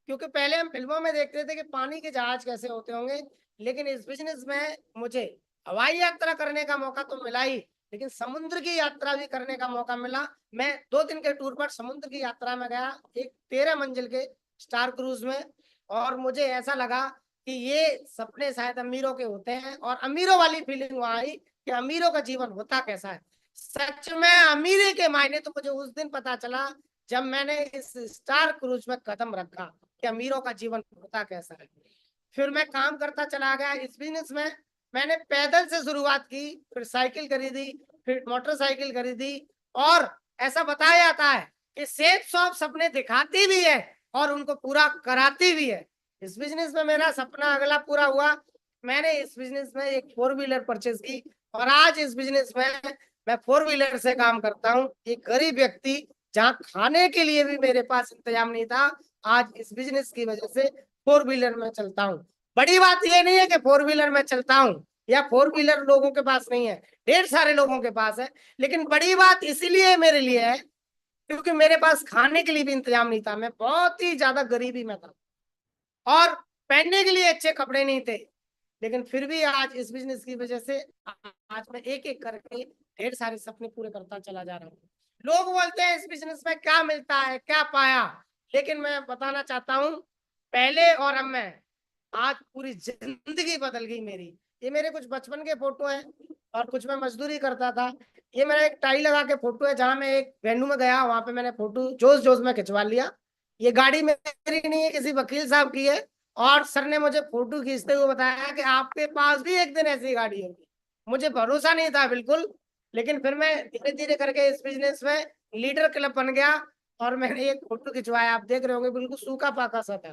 S1: क्योंकि पहले हम फिल्मों में देखते थे कि पानी के जहाज कैसे होते होंगे, लेकिन इस बिजनेस में मुझे हवाई यात्रा करने का मौका तो मिला ही, लेकिन समुद्र की यात्रा भी करने का मौका मिला। मैं 2 दिन के टूर पर समुद्र की यात्रा में गया, एक 13 मंजिल के स्टार क्रूज में, और मुझे ऐसा लगा कि ये सपने शायद अमीरों के होते हैं, और अमीरों वाली फीलिंग वहां आई कि अमीरों का जीवन होता कैसा है। सच में अमीरी के मायने तो मुझे उस दिन पता चला जब मैंने इस स्टार क्रूज में कदम रखा कि अमीरों का जीवन होता कैसा है। फिर मैं काम करता चला गया इस बिजनेस में। मैंने पैदल से शुरुआत की, फिर साइकिल खरीदी, फिर मोटरसाइकिल खरीदी, और ऐसा बताया जाता है कि सेफ शॉप सपने दिखाती भी है और उनको पूरा कराती भी है। इस बिजनेस में मेरा सपना अगला पूरा हुआ। मैंने इस बिजनेस में एक 4 व्हीलर परचेज की, और आज इस बिजनेस में मैं 4 व्हीलर से काम करता हूँ। एक गरीब व्यक्ति, जहाँ खाने के लिए भी मेरे पास इंतजाम नहीं था, आज इस बिजनेस की वजह से 4 व्हीलर में चलता हूँ। बड़ी बात यह नहीं है कि 4 व्हीलर में चलता हूँ या 4 व्हीलर लोगों के पास नहीं है, ढेर सारे लोगों के पास है, लेकिन बड़ी बात इसीलिए मेरे लिए है क्योंकि मेरे पास खाने के लिए भी इंतजाम नहीं था। मैं बहुत ही ज्यादा गरीबी में था और पहनने के लिए अच्छे कपड़े नहीं थे, लेकिन फिर भी आज इस बिजनेस की वजह से आज मैं एक एक करके ढेर सारे सपने पूरे करता चला जा रहा हूँ। लोग बोलते हैं इस बिजनेस में क्या मिलता है, क्या पाया, लेकिन मैं बताना चाहता हूँ, पहले और अब मैं, आज पूरी जिंदगी बदल गई मेरी। ये मेरे कुछ बचपन के फोटो हैं और कुछ मैं मजदूरी करता था। ये मेरा एक टाई लगा के फोटो है, जहां मैं एक वेन्यू में गया, वहां पे मैंने फोटो जोश जोश में खिंचवा लिया। ये गाड़ी मेरी नहीं है, किसी वकील साहब की है, और सर ने मुझे फोटो खींचते हुए बताया कि आपके पास भी एक दिन ऐसी गाड़ी होगी। मुझे भरोसा नहीं था बिल्कुल, लेकिन फिर मैं धीरे धीरे करके इस बिजनेस में लीडर क्लब बन गया, और मैंने एक फोटो खिंचवाया, आप देख रहे होंगे बिल्कुल सूखा पाका सा था।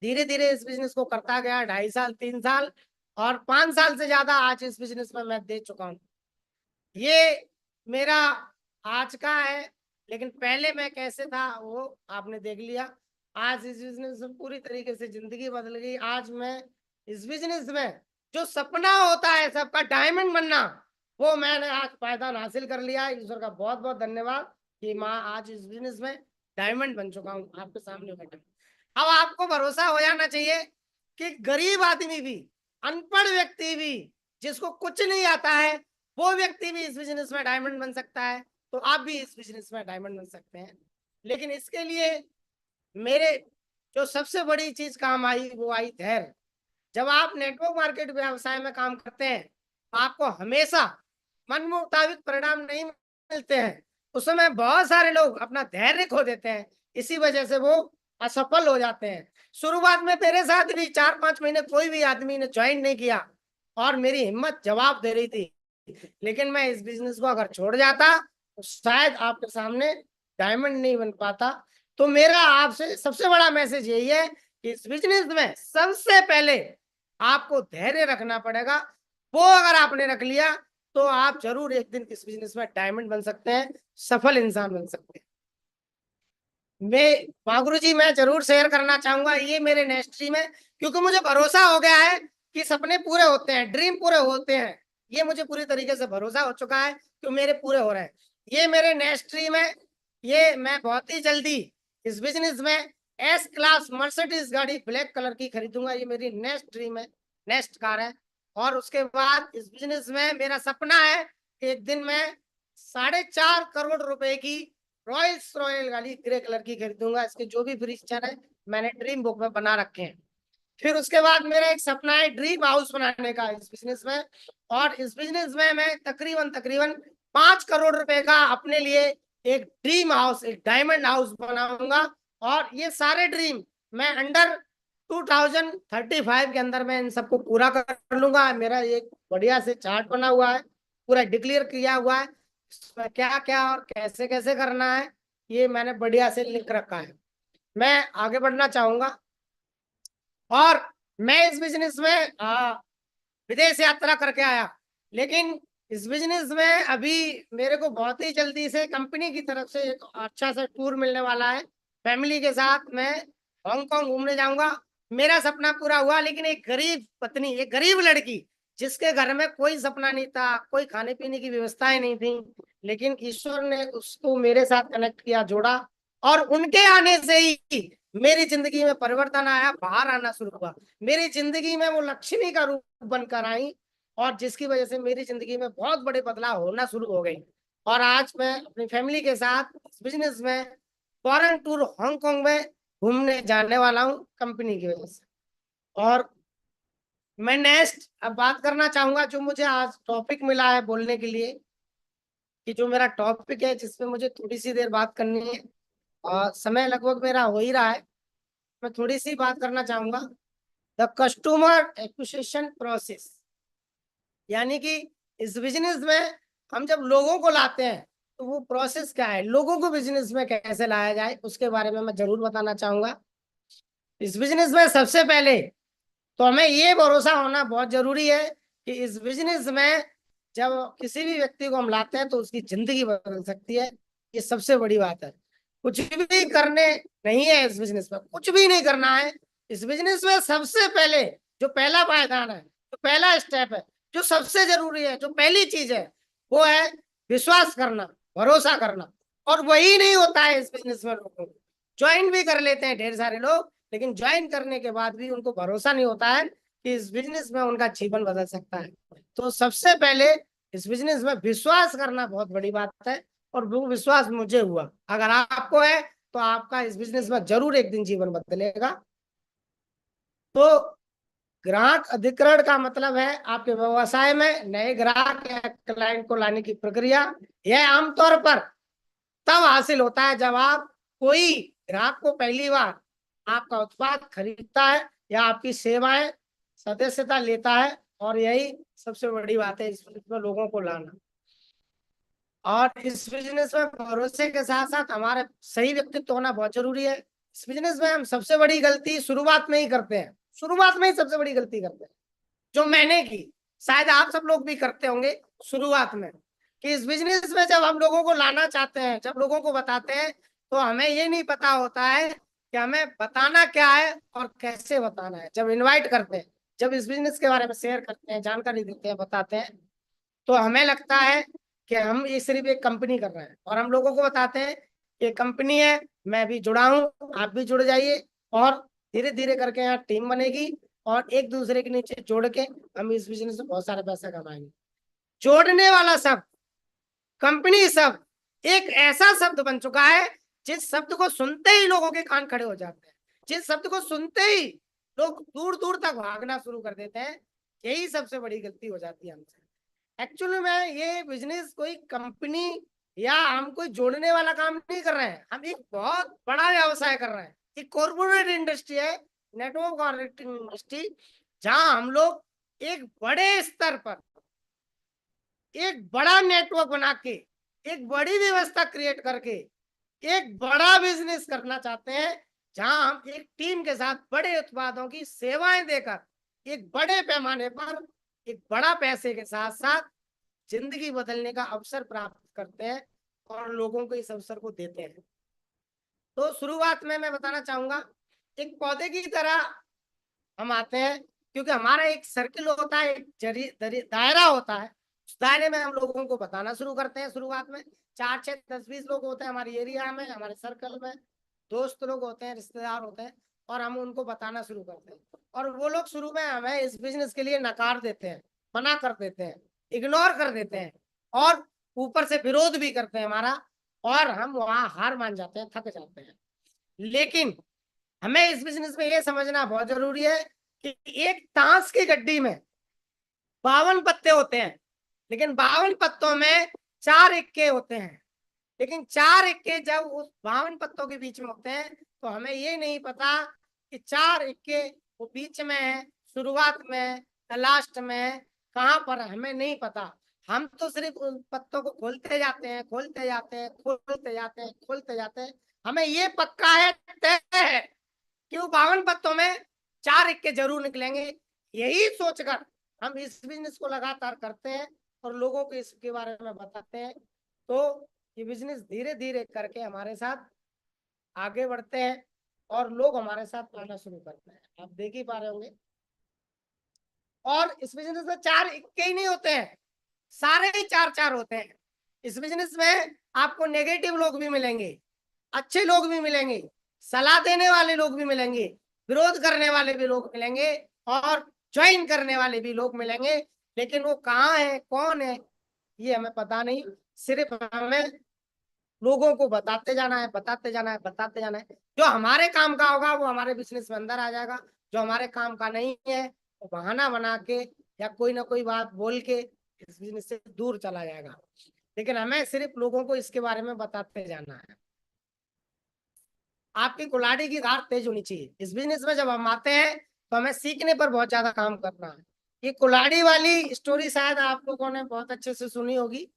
S1: धीरे धीरे इस बिजनेस को करता गया, 2.5 साल 3 साल और 5 साल से ज्यादा आज इस बिजनेस में मैं दे चुका हूँ। ये मेरा आज का है, लेकिन पहले मैं कैसे था वो आपने देख लिया। आज इस बिजनेस में पूरी तरीके से जिंदगी बदल गई। आज मैं इस बिजनेस में, जो सपना होता है सबका डायमंड बनना, वो मैंने आज पायदान हासिल कर लिया। ईश्वर का बहुत बहुत धन्यवाद कि मैं आज इस बिजनेस में डायमंड बन चुका हूँ, आपके सामने बैठा हूं। अब आपको भरोसा हो जाना चाहिए कि गरीब आदमी भी, अनपढ़ व्यक्ति भी, जिसको कुछ नहीं आता है, वो व्यक्ति भी इस बिजनेस में डायमंड बन सकता है। तो आप भी इस बिजनेस में डायमंड बन सकते हैं, लेकिन इसके लिए मेरे जो सबसे बड़ी चीज काम आई वो आई धैर्य। जब आप नेटवर्क मार्केट व्यवसाय में काम करते हैं तो आपको हमेशा मन मुताबिक परिणाम नहीं मिलते हैं। उस समय बहुत सारे लोग अपना धैर्य खो देते हैं, इसी वजह से वो असफल हो जाते हैं। शुरुआत में मेरे साथ भी 4-5 महीने कोई भी आदमी ने ज्वाइन नहीं किया और मेरी हिम्मत जवाब दे रही थी, लेकिन मैं इस बिजनेस को अगर छोड़ जाता तो शायद आपके सामने डायमंड नहीं बन पाता। तो मेरा आपसे सबसे बड़ा मैसेज यही है कि इस बिजनेस में सबसे पहले आपको धैर्य रखना पड़ेगा। वो अगर आपने रख लिया तो आप जरूर एक दिन इस बिजनेस में डायमंड बन सकते हैं, सफल इंसान बन सकते हैं। मैं गुरु जी, मैं जरूर शेयर करना चाहूंगा ये मेरे नेस्ट्री में, क्योंकि मुझे भरोसा हो गया है कि सपने पूरे होते हैं, ड्रीम पूरे होते हैं। ये मुझे पूरी तरीके से भरोसा हो चुका है कि मेरे पूरे हो रहे हैं। ये मेरे नेस्ट्री में, ये मैं बहुत ही जल्दी इस बिजनेस में एस क्लास मर्सिडीज गाड़ी ब्लैक कलर की खरीदूंगा। ये मेरी नेक्स्ट ड्रीम है, नेक्स्ट कार है। और उसके बाद इस बिजनेस में मेरा सपना है कि एक दिन मैं 4.5 करोड़ रुपए की रॉयल्स रॉयल गाड़ी ग्रे कलर की खरीदूंगा। इसके जो भी फीचर है मैंने ड्रीम बुक में बना रखे हैं। फिर उसके बाद मेरा एक सपना है ड्रीम हाउस बनाने का इस बिजनेस में। और इस बिजनेस में मैं तकरीबन तकरीबन 5 करोड़ रुपए का अपने लिए एक ड्रीम हाउस, एक डायमंड हाउस बनाऊंगा। और ये सारे ड्रीम मैं अंडर 2035 के अंदर मैं इन सबको पूरा कर लूंगा। मेरा एक बढ़िया से चार्ट बना हुआ है, पूरा डिक्लेयर किया हुआ है, इसमें क्या क्या और कैसे कैसे करना है ये मैंने बढ़िया से लिख रखा है। मैं आगे बढ़ना चाहूंगा। और मैं इस बिजनेस में विदेश यात्रा करके आया, लेकिन इस बिजनेस में अभी मेरे को बहुत ही जल्दी से कंपनी की तरफ से एक अच्छा सा टूर मिलने वाला है। फैमिली के साथ मैं हांगकांग घूमने जाऊंगा। मेरा सपना पूरा हुआ, लेकिन एक गरीब पत्नी, एक गरीब लड़की जिसके घर में कोई सपना नहीं था, कोई खाने पीने की व्यवस्थाएं नहीं थी, लेकिन ईश्वर ने उसको मेरे साथ कनेक्ट किया, जोड़ा। और उनके आने से ही मेरी जिंदगी में परिवर्तन आया, बाहर आना शुरू हुआ। मेरी जिंदगी में वो लक्ष्मी का रूप बनकर आई, और जिसकी वजह से मेरी जिंदगी में बहुत बड़े बदलाव होना शुरू हो गए। और आज मैं अपनी फैमिली के साथ बिजनेस में फॉरेन टूर हांगकांग में घूमने जाने वाला हूँ कंपनी की वजह से। और मैं नेक्स्ट अब बात करना चाहूंगा, जो मुझे आज टॉपिक मिला है बोलने के लिए, कि जो मेरा टॉपिक है जिसमें मुझे थोड़ी सी देर बात करनी है, और समय लगभग मेरा हो ही रहा है। मैं थोड़ी सी बात करना चाहूंगा, द कस्टमर एक्विजिशन प्रोसेस। यानी कि इस बिजनेस में हम जब लोगों को लाते हैं तो वो प्रोसेस क्या है, लोगों को बिजनेस में कैसे लाया जाए उसके बारे में मैं जरूर बताना चाहूंगा। इस बिजनेस में सबसे पहले तो हमें ये भरोसा होना बहुत जरूरी है कि इस बिजनेस में जब किसी भी व्यक्ति को हम लाते हैं तो उसकी जिंदगी बदल सकती है। ये सबसे बड़ी बात है। कुछ भी करने नहीं है इस बिजनेस में, कुछ भी नहीं करना है। इस बिजनेस में सबसे पहले जो पहला पायदान है, जो पहला स्टेप है, जो सबसे जरूरी है, जो पहली चीज है, वो है विश्वास करना, भरोसा करना। और वही नहीं होता है इस बिजनेस में। लोगों को ज्वाइन भी कर लेते हैं ढेर सारे लोग, लेकिन ज्वाइन करने के बाद भी उनको भरोसा नहीं होता है कि इस बिजनेस में उनका जीवन बदल सकता है। तो सबसे पहले इस बिजनेस में विश्वास करना बहुत बड़ी बात है, और वो विश्वास मुझे हुआ। अगर आपको है तो आपका इस बिजनेस में जरूर एक दिन जीवन बदलेगा। तो ग्राहक अधिग्रहण का मतलब है आपके व्यवसाय में नए ग्राहक या क्लाइंट को लाने की प्रक्रिया। यह आमतौर पर तब हासिल होता है जब आप कोई ग्राहक को पहली बार आपका उत्पाद खरीदता है या आपकी सेवाएं सदस्यता लेता है। और यही सबसे बड़ी बात है इस बिजनेस में लोगों को लाना। और इस बिजनेस में भरोसे के साथ साथ हमारे सही व्यक्तित्व होना बहुत जरूरी है। इस बिजनेस में हम सबसे बड़ी गलती शुरुआत में ही करते हैं, शुरुआत में ही सबसे बड़ी गलती करते हैं, जो मैंने की, शायद आप सब लोग भी करते होंगे शुरुआत में। कि इस बिजनेस में जब हम लोगों को लाना चाहते हैं, जब लोगों को बताते हैं, तो हमें ये नहीं पता होता है कि हमें बताना क्या है और कैसे बताना है। जब इनवाइट करते हैं, जब इस बिजनेस के बारे में शेयर करते हैं, जानकारी देते हैं, बताते हैं, तो हमें लगता है कि हम ये सिर्फ एक कंपनी कर रहे हैं। और हम लोगों को बताते हैं ये कंपनी है, मैं भी जुड़ा हूँ, आप भी जुड़ जाइए, और धीरे धीरे करके यहाँ टीम बनेगी, और एक दूसरे के नीचे जोड़ के हम इस बिजनेस में बहुत सारे पैसा कमाएंगे। जोड़ने वाला शब्द, कंपनी शब्द एक ऐसा शब्द बन चुका है जिस शब्द को सुनते ही लोगों के कान खड़े हो जाते हैं, जिस शब्द को सुनते ही लोग दूर दूर तक भागना शुरू कर देते हैं। यही सबसे बड़ी गलती हो जाती है हमसे। एक्चुअली में ये बिजनेस कोई कंपनी या हम कोई जोड़ने वाला काम नहीं कर रहे हैं, हम एक बहुत बड़ा व्यवसाय कर रहे हैं। एक कॉर्पोरेट इंडस्ट्री है, नेटवर्क मार्केटिंग इंडस्ट्री, जहां हम लोग एक बड़े स्तर पर एक बड़ा नेटवर्क बना के, एक बड़ी व्यवस्था क्रिएट करके एक बड़ा बिजनेस करना चाहते हैं जहां हम एक टीम के साथ बड़े उत्पादों की सेवाएं देकर एक बड़े पैमाने पर एक बड़ा पैसे के साथ साथ जिंदगी बदलने का अवसर प्राप्त करते हैं और लोगों को इस अवसर को देते हैं। तो शुरुआत में मैं बताना चाहूंगा, एक पौधे की तरह हम आते हैं, क्योंकि हमारा एक सर्किल होता है, एक दायरा होता है। उस दायरे में हम लोगों को बताना शुरू करते हैं। शुरुआत में 4 6 10 20 लोग होते हैं हमारे एरिया में, हमारे सर्कल में, दोस्त लोग होते हैं, रिश्तेदार होते हैं, और हम उनको बताना शुरू करते हैं। और वो लोग शुरू में हमें इस बिजनेस के लिए नकार देते हैं, मना कर देते हैं, इग्नोर कर देते हैं, और ऊपर से विरोध भी करते हैं हमारा, और हम वहां हार मान जाते हैं, थक जाते हैं। लेकिन हमें इस बिजनेस में ये समझना बहुत जरूरी है कि एक ताश की गड्डी में 52 पत्ते होते हैं, लेकिन 52 पत्तों में 4 इक्के होते हैं। लेकिन 4 इक्के जब उस 52 पत्तों के बीच में होते हैं तो हमें ये नहीं पता कि 4 इक्के वो बीच में है, शुरुआत में है, लास्ट में है, कहाँ पर है, हमें नहीं पता। हम तो सिर्फ उन पत्तों को खोलते जाते हैं, खोलते जाते हैं, खोलते जाते हैं, खोलते जाते हैं। हमें ये पक्का है, तय है कि वो 52 पत्तों में 4 इक्के जरूर निकलेंगे। यही सोचकर हम इस बिजनेस को लगातार करते हैं और लोगों को इसके बारे में बताते हैं। तो ये बिजनेस धीरे धीरे करके हमारे साथ आगे बढ़ते हैं और लोग हमारे साथ आना शुरू करते हैं, आप देख ही पा रहे होंगे। और इस बिजनेस में 4 इक्के ही नहीं होते हैं, सारे ही 4 4 होते हैं। इस बिजनेस में आपको नेगेटिव लोग भी मिलेंगे, अच्छे लोग भी मिलेंगे, सलाह देने वाले लोग भी मिलेंगे, विरोध करने वाले भी लोग मिलेंगे, और ज्वाइन करने वाले भी लोग मिलेंगे। लेकिन वो कहाँ है, कौन है, ये हमें पता नहीं। सिर्फ हमें लोगों को बताते जाना है, बताते जाना है, बताते जाना है। जो हमारे काम का होगा वो हमारे बिजनेस में अंदर आ जाएगा, जो हमारे काम का नहीं है वो बहाना बना के या कोई ना कोई बात बोल के इस बिजनेस से दूर चला जाएगा। लेकिन हमें सिर्फ लोगों को इसके बारे में बताते जाना है। आपकी कुल्हाड़ी की धार तेज होनी चाहिए। इस बिजनेस में जब हम आते हैं तो हमें सीखने पर बहुत ज्यादा काम करना है। ये कुल्हाड़ी वाली स्टोरी शायद आप लोगों ने बहुत अच्छे से सुनी होगी।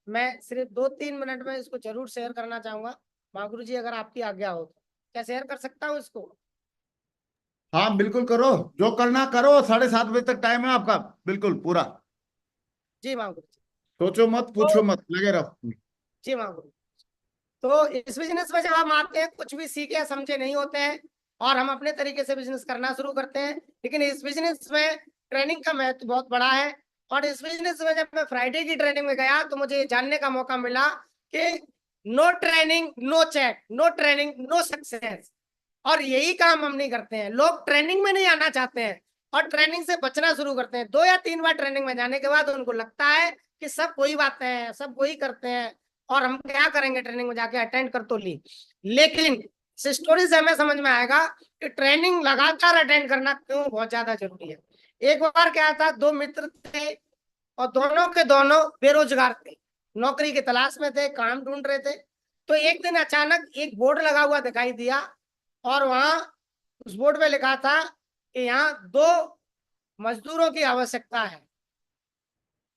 S1: मैं सिर्फ 2-3 मिनट में इसको जरूर शेयर करना चाहूंगा। मागुरु जी, अगर आपकी आज्ञा हो तो क्या शेयर कर सकता हूँ इसको?
S2: हाँ बिल्कुल करो, जो करना करो। 7:30 बजे तक टाइम है आपका, बिल्कुल पूरा।
S1: जी मागुरु जी।
S2: सोचो मत, पूछो
S1: तो
S2: मत, लगे रहो।
S1: जी मागुरु, तो इस बिजनेस में जब हम आते हैं कुछ भी सीखे समझे नहीं होते हैं, और हम अपने तरीके से बिजनेस करना शुरू करते हैं। लेकिन इस बिजनेस में ट्रेनिंग का महत्व बहुत बड़ा है। और इस बिजनेस में जब मैं फ्राइडे की ट्रेनिंग में गया तो मुझे ये जानने का मौका मिला कि no training no check, no training no success. और यही काम हम नहीं करते हैं। लोग ट्रेनिंग में नहीं आना चाहते हैं और ट्रेनिंग से बचना शुरू करते हैं। 2 या 3 बार ट्रेनिंग में जाने के बाद उनको लगता है कि सब वही बातें हैं, सब वही करते हैं, और हम क्या करेंगे, ट्रेनिंग में जाके अटेंड कर तो ली। लेकिन इस स्टोरी से हमें समझ में आएगा कि ट्रेनिंग लगातार अटेंड करना क्यों बहुत ज्यादा जरूरी है। एक बार क्या था, 2 मित्र थे और दोनों के दोनों बेरोजगार थे, नौकरी की तलाश में थे, काम ढूंढ रहे थे। तो एक दिन अचानक एक बोर्ड लगा हुआ दिखाई दिया, और वहां उस बोर्ड पे लिखा था कि यहाँ 2 मजदूरों की आवश्यकता है।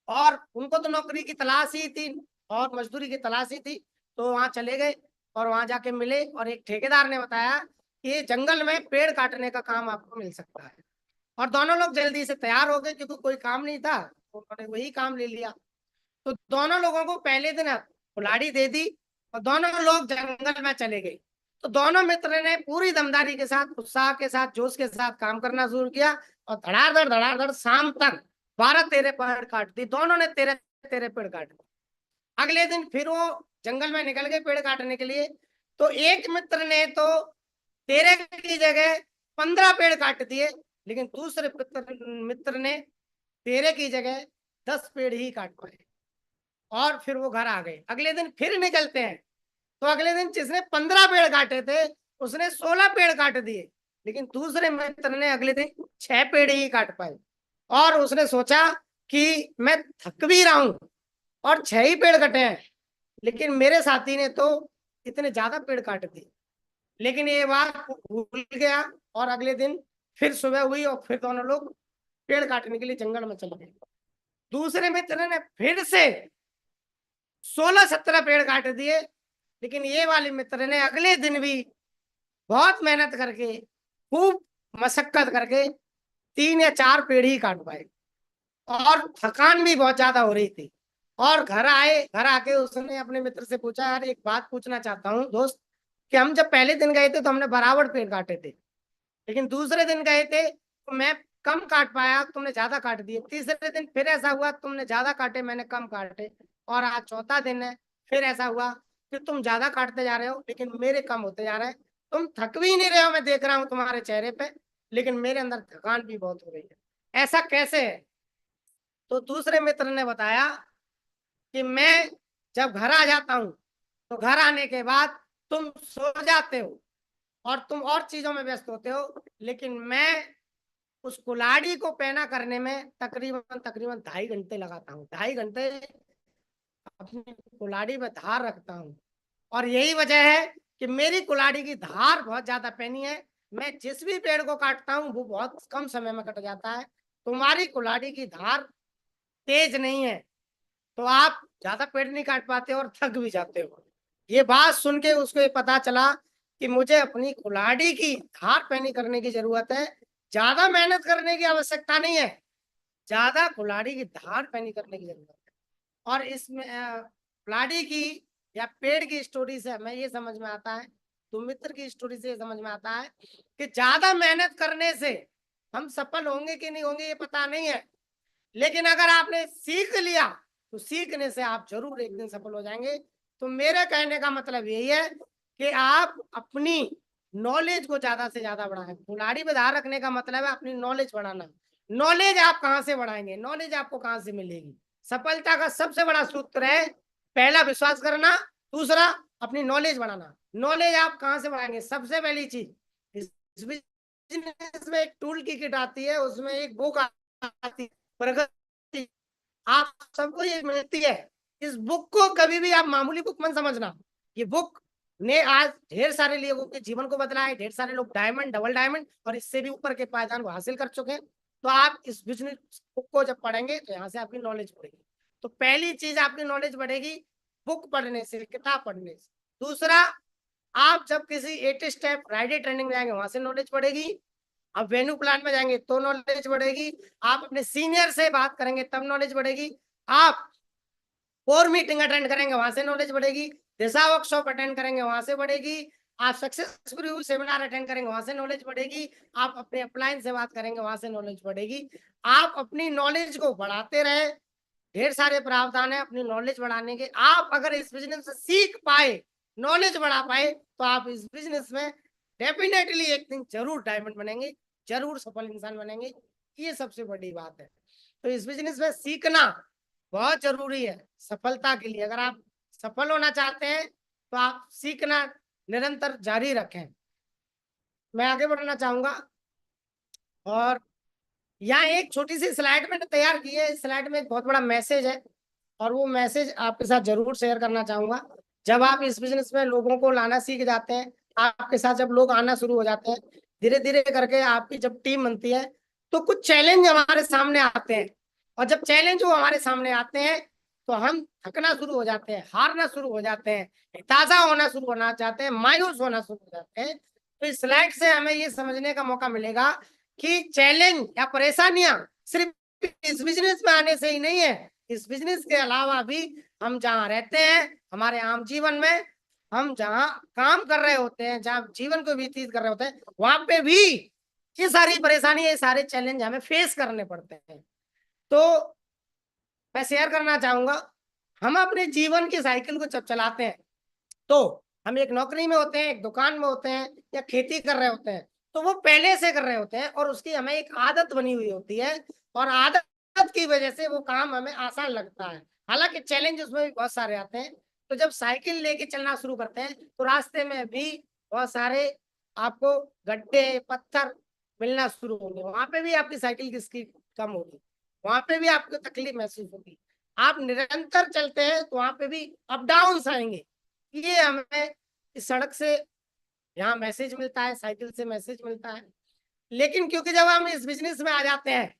S1: और उनको तो नौकरी की तलाश ही थी और मजदूरी की तलाश ही थी। तो वहां चले गए और वहां जाके मिले, और एक ठेकेदार ने बताया कि जंगल में पेड़ काटने का काम आपको मिल सकता है। और दोनों लोग जल्दी से तैयार हो गए, क्योंकि कोई काम नहीं था, तो उन्होंने वही काम ले लिया। तो दोनों लोगों को पहले दिन कुल्हाड़ी दे दी और दोनों लोग जंगल में चले गए। तो दोनों मित्र ने पूरी दमदारी के साथ, उत्साह के साथ, जोश के साथ काम करना शुरू किया, और धड़ाधड़ शाम तक 12-13 पेड़ काट दी। दोनों ने 13-13 पेड़ काट दिए। अगले दिन फिर वो जंगल में निकल गए पेड़ काटने के लिए। तो एक मित्र ने तो 13 की जगह 15 पेड़ काट दिए, लेकिन दूसरे मित्र ने 13 की जगह 10 पेड़ ही काट पाए। और फिर वो घर आ गए। अगले दिन फिर निकलते हैं, तो अगले दिन जिसने 15 पेड़ काटे थे उसने 16 पेड़ काट दिए, लेकिन दूसरे मित्र ने अगले दिन 6 पेड़ ही काट पाए। और उसने सोचा कि मैं थक भी रहा हूं और 6 ही पेड़ कटे हैं, लेकिन मेरे साथी ने तो इतने ज्यादा पेड़ काट दिए। लेकिन ये बात भूल गया, और अगले दिन फिर सुबह हुई और फिर दोनों लोग पेड़ काटने के लिए जंगल में चले गए। दूसरे मित्र ने फिर से 16-17 पेड़ काट दिए, लेकिन ये वाले मित्र ने अगले दिन भी बहुत मेहनत करके, खूब मशक्कत करके 3 या 4 पेड़ ही काट पाए, और थकान भी बहुत ज्यादा हो रही थी। और घर आए, घर आके उसने अपने मित्र से पूछा, यार एक बात पूछना चाहता हूँ दोस्त, कि हम जब पहले दिन गए थे तो हमने बराबर पेड़ काटे थे, लेकिन दूसरे दिन गए थे तो मैं कम काट पाया, तुमने ज्यादा काट दिए। तीसरे दिन फिर ऐसा हुआ, तुमने ज्यादा काटे, मैंने कम काटे। और आज चौथा दिन है, फिर ऐसा हुआ कि तुम ज्यादा काटते जा रहे हो लेकिन मेरे कम होते जा रहे हैं। तुम थक भी नहीं रहे हो, मैं देख रहा हूँ तुम्हारे चेहरे पे, लेकिन मेरे अंदर थकान भी बहुत हो रही है। ऐसा कैसे है? तो दूसरे मित्र ने बताया कि मैं जब घर आ जाता हूँ तो घर आने के बाद तुम सो जाते हो और तुम और चीजों में व्यस्त होते हो, लेकिन मैं उस कुल्हाड़ी को पैना करने में तकरीबन तकरीबन 2.5 घंटे लगाता हूँ। 2.5 घंटे अपनी कुल्हाड़ी में धार रखता हूँ, और यही वजह है कि मेरी कुल्हाड़ी की धार बहुत ज्यादा पैनी है। मैं जिस भी पेड़ को काटता हूँ वो बहुत कम समय में कट जाता है। तुम्हारी कुल्हाड़ी की धार तेज नहीं है, तो आप ज्यादा पेड़ नहीं काट पाते और थक भी जाते हो। ये बात सुन के उसको ये पता चला कि मुझे अपनी कुल्हाड़ी की धार पैनी करने की जरूरत है, ज्यादा मेहनत करने की आवश्यकता नहीं है, ज्यादा कुल्हाड़ी की धार पैनी करने की जरूरत है। और इसमें कुल्हाड़ी की या पेड़ की स्टोरी से हमें ये समझ में आता है, तो मित्र की स्टोरी से ये समझ में आता है कि ज्यादा मेहनत करने से हम सफल होंगे कि नहीं होंगे ये पता नहीं है, लेकिन अगर आपने सीख लिया तो सीखने से आप जरूर एक दिन सफल हो जाएंगे। तो मेरे कहने का मतलब यही है कि आप अपनी नॉलेज को ज्यादा से ज्यादा बढ़ाएं। कुल्हाड़ी में धार रखने का मतलब है अपनी नॉलेज बढ़ाना। नॉलेज आप कहाँ से बढ़ाएंगे? नॉलेज आपको कहाँ से मिलेगी? सफलता का सबसे बड़ा सूत्र है, पहला विश्वास करना, दूसरा अपनी नॉलेज बढ़ाना। नॉलेज आप कहाँ से बढ़ाएंगे? सबसे पहली चीज, इस बिजनेस में एक टूल की किट आती है, उसमें एक बुक आती है, प्रगति, आप सबको ये मिलती है। इस बुक को कभी भी आप मामूली बुक मत समझना। ये बुक ने आज ढेर सारे लोगों के जीवन को बदला है। ढेर सारे लोग डायमंड, डबल डायमंड और इससे भी ऊपर के पायदान को हासिल कर चुके हैं। तो आप इस बिजनेस बुक को जब पढ़ेंगे तो यहाँ से आपकी नॉलेज बढ़ेगी। तो पहली चीज आपकी नॉलेज बढ़ेगी बुक पढ़ने से, किताब पढ़ने से। दूसरा, आप जब किसी 8 स्टेप राइडर ट्रेनिंग में जाएंगे वहां से नॉलेज बढ़ेगी। आप वेन्यू प्लान में जाएंगे तो नॉलेज बढ़ेगी। आप अपने सीनियर से बात करेंगे तब नॉलेज बढ़ेगी। आप कोर मीटिंग अटेंड करेंगे वहां से नॉलेज बढ़ेगी। दिशा वर्कशॉप अटेंड करेंगे वहां से बढ़ेगी। आप सक्सेसफुल सेमिनार अटेंड करेंगे वहां से नॉलेज बढ़ेगी। आप अपने अपलाइन से बात करेंगे वहां से नॉलेज बढ़ेगी। आप अपनी नॉलेज को बढ़ाते रहे। ढेर सारे प्रावधान है अपनी नॉलेज बढ़ाने के। आप अगर इस बिजनेस से सीख पाए, नॉलेज बढ़ा पाए, तो आप इस बिजनेस में डेफिनेटली एक दिन जरूर डायमंड बनेंगे, जरूर सफल इंसान बनेंगे। ये सबसे बड़ी बात है। तो इस बिजनेस में सीखना बहुत जरूरी है सफलता के लिए। अगर आप सफल होना चाहते हैं तो आप सीखना निरंतर जारी रखें। मैं आगे बढ़ना चाहूंगा, और यहाँ एक छोटी सी स्लाइड मैंने तैयार की है। इस स्लाइड में एक बहुत बड़ा मैसेज है, और वो मैसेज आपके साथ जरूर शेयर करना चाहूंगा। जब आप इस बिजनेस में लोगों को लाना सीख जाते हैं, आपके साथ जब लोग आना शुरू हो जाते हैं, धीरे धीरे करके आपकी जब टीम बनती है, तो कुछ चैलेंज हमारे सामने आते हैं। और जब चैलेंज वो हमारे सामने आते हैं तो हम थकना शुरू हो जाते हैं, हारना शुरू हो जाते हैं, ताजा होना शुरू होना चाहते हैं, मायूस होना शुरू हो जाते हैं। तो इस स्लाइड से हमें ये समझने का मौका मिलेगा कि चैलेंज या परेशानियां सिर्फ इस बिजनेस में आने से ही नहीं है, इस बिजनेस के अलावा भी हम जहाँ रहते हैं, हमारे आम जीवन में, हम जहाँ काम कर रहे होते हैं, जहाँ जीवन को व्यतीत कर रहे होते हैं, वहां पे भी ये सारी परेशानी, ये सारे चैलेंज हमें फेस करने पड़ते हैं। तो मैं शेयर करना चाहूंगा, हम अपने जीवन की साइकिल को जब चलाते हैं तो हम एक नौकरी में होते हैं, एक दुकान में होते हैं, या खेती कर रहे होते हैं, तो वो पहले से कर रहे होते हैं और उसकी हमें एक आदत बनी हुई होती है, और आदत की वजह से वो काम हमें आसान लगता है। हालांकि चैलेंज उसमें भी बहुत सारे आते हैं। तो जब साइकिल लेके चलना शुरू करते हैं तो रास्ते में भी बहुत सारे आपको गड्ढे, पत्थर मिलना शुरू होंगे, वहां पे भी आपकी साइकिल की स्पीड कम होगी, वहां पे भी आपको तकलीफ महसूस होगी। आप निरंतर चलते हैं तो वहां पे भी अप डाउन आएंगे। ये हमें इस सड़क से यहाँ मैसेज मिलता है, साइकिल से मैसेज मिलता है। लेकिन क्योंकि जब हम इस बिजनेस में आ जाते हैं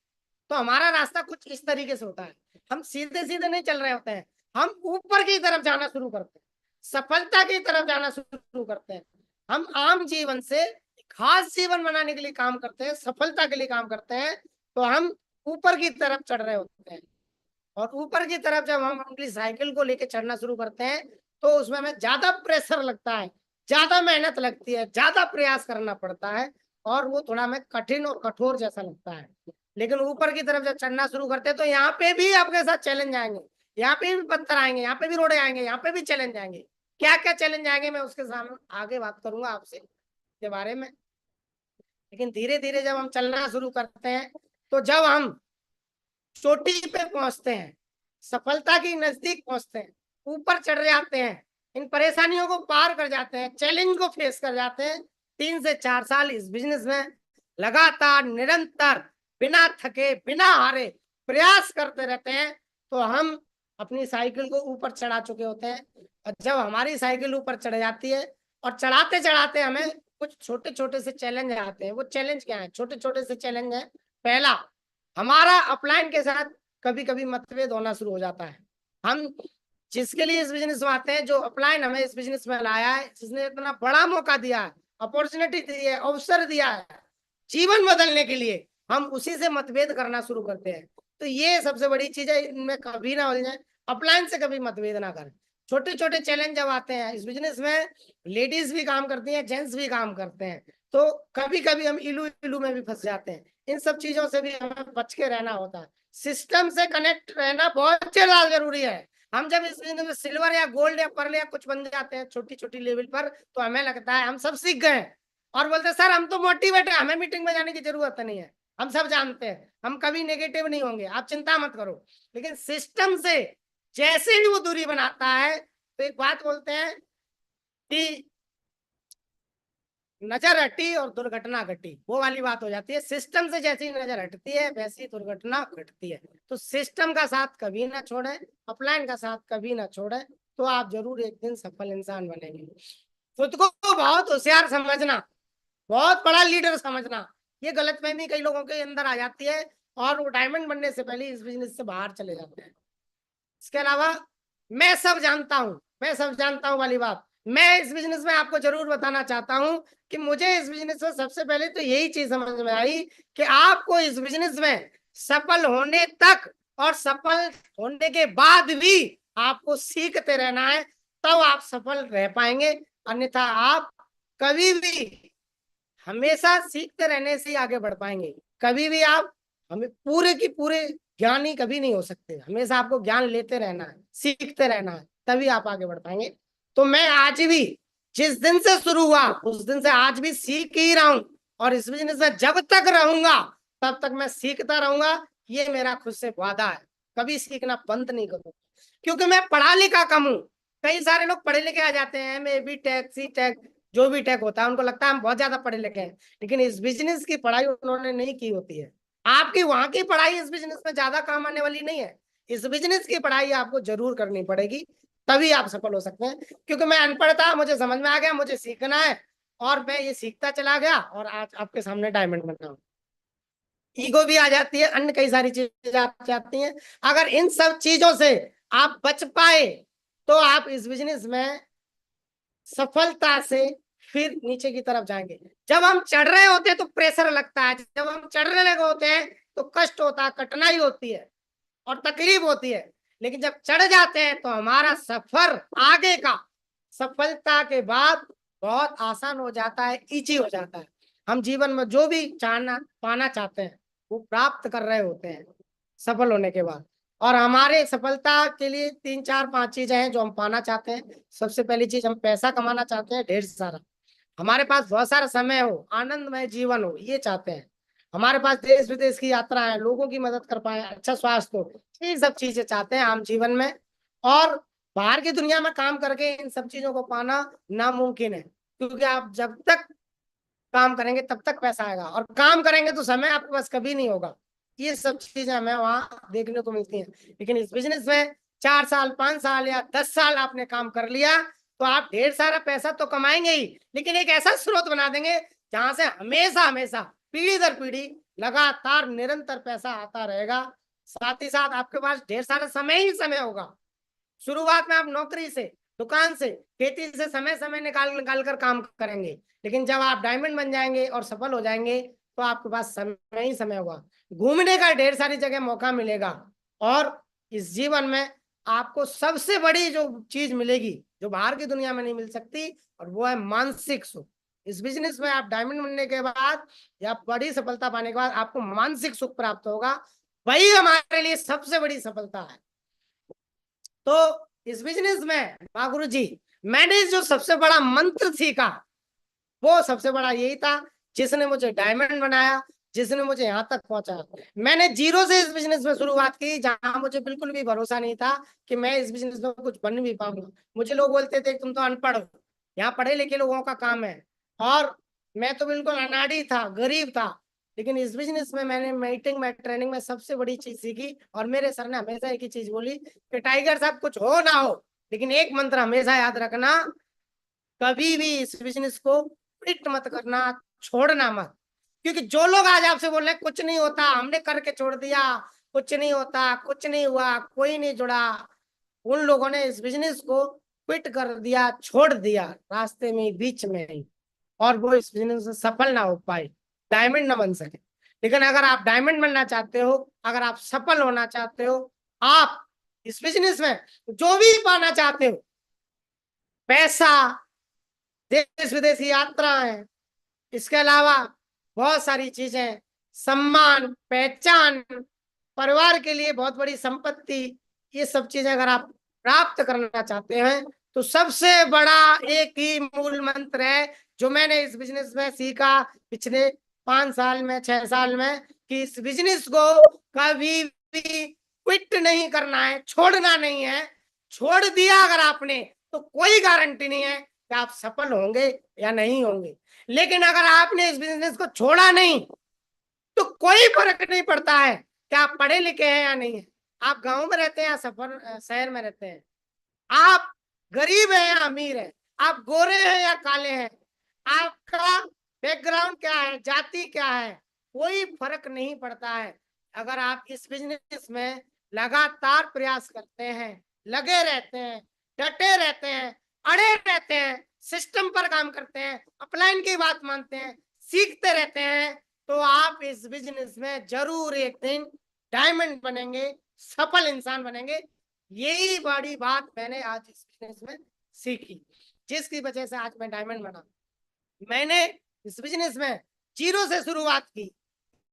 S1: तो हमारा रास्ता कुछ इस तरीके से होता है, हम सीधे सीधे नहीं चल रहे होते हैं, हम ऊपर की तरफ जाना शुरू करते हैं। सफलता की तरफ जाना शुरू करते हैं। हम आम जीवन से खास जीवन बनाने के लिए काम करते हैं, सफलता के लिए काम करते हैं, तो हम ऊपर की तरफ चढ़ रहे होते हैं। और ऊपर की तरफ जब हम अपनी साइकिल को लेके चढ़ना शुरू करते हैं, तो उसमें हमें ज्यादा प्रेशर लगता है, ज्यादा मेहनत लगती है, ज्यादा प्रयास करना पड़ता है, और वो थोड़ा हमें कठिन और कठोर जैसा लगता है। लेकिन ऊपर की तरफ जब चढ़ना शुरू करते हैं, तो यहाँ पे भी आपके साथ चैलेंज आएंगे, यहाँ पे भी पत्थर आएंगे, यहाँ पे भी रोड़े आएंगे, यहाँ पे भी चैलेंज आएंगे। क्या क्या चैलेंज आएंगे मैं उसके सामने आगे बात करूंगा आपसे के बारे में। लेकिन धीरे धीरे जब हम चलना शुरू करते हैं, तो जब हम चोटी पे पहुंचते हैं, सफलता की नजदीक पहुंचते हैं, ऊपर चढ़ जाते हैं, इन परेशानियों को पार कर जाते हैं, चैलेंज को फेस कर जाते हैं, 3 से 4 साल इस बिजनेस में लगातार निरंतर बिना थके बिना हारे प्रयास करते रहते हैं, तो हम अपनी साइकिल को ऊपर चढ़ा चुके होते हैं। और जब हमारी साइकिल ऊपर चढ़ जाती है और चढ़ाते चढ़ाते हमें कुछ छोटे छोटे से चैलेंज आते हैं। वो चैलेंज क्या है? छोटे छोटे से चैलेंज है। पहला, हमारा अपलाइन के साथ कभी कभी मतभेद होना शुरू हो जाता है। हम जिसके लिए इस बिजनेस में आते हैं, जो अपलाइन हमें इस बिजनेस में लाया है, जिसने इतना बड़ा मौका दिया है, अपॉर्चुनिटी दी है, अवसर दिया है जीवन बदलने के लिए, हम उसी से मतभेद करना शुरू करते हैं। तो ये सबसे बड़ी चीज है, इनमें कभी ना उलझे, अपलाइन से कभी मतभेद ना करें। छोटे छोटे चैलेंज जब आते हैं इस बिजनेस में, लेडीज भी काम करती हैं, जेंट्स भी काम करते हैं, तो कभी कभी हम इलू इलू में भी फंस जाते हैं। इन सब चीजों से भी हमें बच के रहना होता है। सिस्टम से कनेक्ट रहना बहुत ज्यादा जरूरी है। हम जब इस बिजनेस में सिल्वर या गोल्ड या पर्ल या कुछ बन जाते हैं छोटी छोटी लेवल पर, तो हमें लगता है हम सब सीख गए और बोलते हैं सर हम तो मोटिवेट है, हमें मीटिंग में जाने की जरूरत नहीं है, हम सब जानते हैं, हम कभी नेगेटिव नहीं होंगे, आप चिंता मत करो। लेकिन सिस्टम से जैसे ही वो दूरी बनाता है, तो एक बात बोलते हैं कि नजर हटी और दुर्घटना घटी, वो वाली बात हो जाती है। सिस्टम से जैसी नजर हटती है वैसी दुर्घटना घटती है। तो सिस्टम का साथ कभी ना छोड़े, अपलाइन का साथ कभी ना छोड़े, तो आप जरूर एक दिन सफल इंसान बनेंगे। खुद को बहुत होशियार समझना, बहुत बड़ा लीडर समझना, ये गलतफहमी कई लोगों के अंदर आ जाती है, और वो डायमंड बनने से पहले इस बिजनेस से बाहर चले जाते हैं। इसके अलावा मैं सब जानता हूँ, मैं सब जानता हूँ वाली बात मैं इस बिजनेस में आपको जरूर बताना चाहता हूँ कि मुझे इस बिजनेस में सबसे पहले तो यही चीज समझ में आई कि आपको इस बिजनेस में सफल होने तक और सफल होने के बाद भी आपको सीखते रहना है, तब आप सफल रह पाएंगे। अन्यथा आप कभी भी हमेशा सीखते रहने से ही आगे बढ़ पाएंगे। कभी भी आप हमें पूरे की पूरे ज्ञानी कभी नहीं हो सकते। हमेशा आपको ज्ञान लेते रहना है, सीखते रहना है, तभी आप आगे बढ़ पाएंगे। तो मैं आज भी जिस दिन से शुरू हुआ उस दिन से आज भी सीख ही रहा हूं, और इस बिजनेस में जब तक रहूंगा तब तक मैं सीखता रहूंगा। ये मेरा खुद से वादा है, कभी सीखना बंद नहीं करूंगा। क्योंकि मैं पढ़ा लिखा कम हूं। कई सारे लोग पढ़े लिखे आ जाते हैं, मैं बी टेक सी टेक जो भी टेक होता है, उनको लगता है हम बहुत ज्यादा पढ़े लिखे हैं, लेकिन इस बिजनेस की पढ़ाई उन्होंने नहीं की होती है। आपकी वहां की पढ़ाई इस बिजनेस में ज्यादा काम आने वाली नहीं है। इस बिजनेस की पढ़ाई आपको जरूर करनी पड़ेगी, तभी आप सफल हो सकते हैं। क्योंकि मैं अनपढ़ था, मुझे समझ में आ गया, मुझे सीखना है, और मैं ये सीखता चला गया, और आज आपके सामने डायमंड बन रहा हूँ। ईगो भी आ जाती है, अन्य कई सारी चीजें आ जाती हैं। अगर इन सब चीजों से आप बच पाए, तो आप इस बिजनेस में सफलता से फिर नीचे की तरफ जाएंगे। जब हम चढ़ रहे होते हैं तो प्रेशर लगता है, जब हम चढ़ने लगे होते हैं तो कष्ट होता है, कठिनाई होती है और तकलीफ होती है। लेकिन जब चढ़ जाते हैं तो हमारा सफर आगे का सफलता के बाद बहुत आसान हो जाता है, इजी हो जाता है। हम जीवन में जो भी चाहना पाना चाहते हैं वो प्राप्त कर रहे होते हैं सफल होने के बाद। और हमारे सफलता के लिए 3 4 5 चीजें हैं जो हम पाना चाहते हैं। सबसे पहली चीज, हम पैसा कमाना चाहते हैं ढेर सारा, हमारे पास बहुत सारा समय हो, आनंदमय जीवन हो, ये चाहते हैं। हमारे पास देश विदेश की यात्रा है, लोगों की मदद कर पाए, अच्छा स्वास्थ्य हो, ये सब चीजें चाहते हैं आम जीवन में। और बाहर की दुनिया में काम करके इन सब चीजों को पाना नामुमकिन है, क्योंकि आप जब तक काम करेंगे तब तक पैसा आएगा, और काम करेंगे तो समय आपके पास कभी नहीं होगा। ये सब चीजें हमें वहां देखने को मिलती हैं। लेकिन इस बिजनेस में 4 साल 5 साल या 10 साल आपने काम कर लिया, तो आप ढेर सारा पैसा तो कमाएंगे ही, लेकिन एक ऐसा स्रोत बना देंगे जहां से हमेशा हमेशा पीढ़ी दर पीढ़ी लगातार निरंतर पैसा आता रहेगा। साथ ही साथ आपके पास ढेर सारा समय ही समय होगा। शुरुआत में आप नौकरी से दुकान से, खेती से समय समय निकाल निकाल कर काम करेंगे। लेकिन जब आप डायमंड बन जाएंगे और सफल हो जाएंगे तो आपके पास समय ही समय होगा, घूमने का ढेर सारी जगह मौका मिलेगा। और इस जीवन में आपको सबसे बड़ी जो चीज मिलेगी जो बाहर की दुनिया में नहीं मिल सकती, और वो है मानसिक सुख। इस बिजनेस में आप डायमंड बनने के बाद या बड़ी सफलता पाने के बाद आपको मानसिक सुख प्राप्त होगा, वही हमारे लिए सबसे बड़ी सफलता है। तो इस बिजनेस में हाँ गुरु जी, मैंने जो सबसे बड़ा मंत्र सीखा वो सबसे बड़ा यही था, जिसने मुझे डायमंड बनाया, जिसने मुझे यहाँ तक पहुंचाया। मैंने जीरो से इस बिजनेस में शुरुआत की, जहां मुझे बिल्कुल भी भरोसा नहीं था कि मैं इस बिजनेस में कुछ बन भी पाऊंगा। मुझे लोग बोलते थे तुम तो अनपढ़ हो, यहाँ पढ़े लिखे लोगों का काम है। और मैं तो बिल्कुल अनाड़ी था, गरीब था। लेकिन इस बिजनेस में मैंने मीटिंग में, ट्रेनिंग में सबसे बड़ी चीज सीखी, और मेरे सर ने हमेशा एक ही चीज बोली कि टाइगर साहब कुछ हो ना हो, लेकिन एक मंत्र हमेशा याद रखना, कभी भी इस बिजनेस को क्विट मत करना, छोड़ना मत। क्योंकि जो लोग आज आपसे बोल रहे हैं कुछ नहीं होता, हमने करके छोड़ दिया, कुछ नहीं होता, कुछ नहीं हुआ, कोई नहीं जुड़ा, उन लोगों ने इस बिजनेस को क्विट कर दिया, छोड़ दिया रास्ते में, बीच में ही, और वो इस बिजनेस में सफल ना हो पाए, डायमंड ना बन सके। लेकिन अगर आप डायमंड बनना चाहते हो, अगर आप सफल होना चाहते हो, आप इस बिजनेस में जो भी पाना चाहते हो, पैसा, देश विदेश यात्राएं, इसके अलावा बहुत सारी चीजें, सम्मान, पहचान, परिवार के लिए बहुत बड़ी संपत्ति, ये सब चीजें अगर आप प्राप्त करना चाहते हैं तो सबसे बड़ा एक ही मूल मंत्र है जो मैंने इस बिजनेस में सीखा पिछले 5 साल में, 6 साल में, कि इस बिजनेस को कभी भी क्विट नहीं करना है, छोड़ना नहीं है। छोड़ दिया अगर आपने तो कोई गारंटी नहीं है कि आप सफल होंगे या नहीं होंगे। लेकिन अगर आपने इस बिजनेस को छोड़ा नहीं तो कोई फर्क नहीं पड़ता है कि आप पढ़े लिखे हैं या नहीं है, आप गांव में रहते हैं या सफर शहर में रहते हैं, आप गरीब हैं या अमीर हैं, आप गोरे हैं या काले हैं, आपका बैकग्राउंड क्या है, जाति क्या है, कोई फर्क नहीं पड़ता है। अगर आप इस बिजनेस में लगातार प्रयास करते हैं, लगे रहते हैं, डटे रहते हैं, अड़े रहते हैं, सिस्टम पर काम करते हैं, अपलाइन की बात मानते हैं, सीखते रहते हैं, तो आप इस बिजनेस में जरूर एक दिन डायमंड बनेंगे, सफल इंसान बनेंगे। यही बड़ी बात मैंने आज इस बिजनेस में सीखी, जिसकी वजह से आज मैं डायमंड बना। मैंने इस बिजनेस में जीरो से शुरुआत की,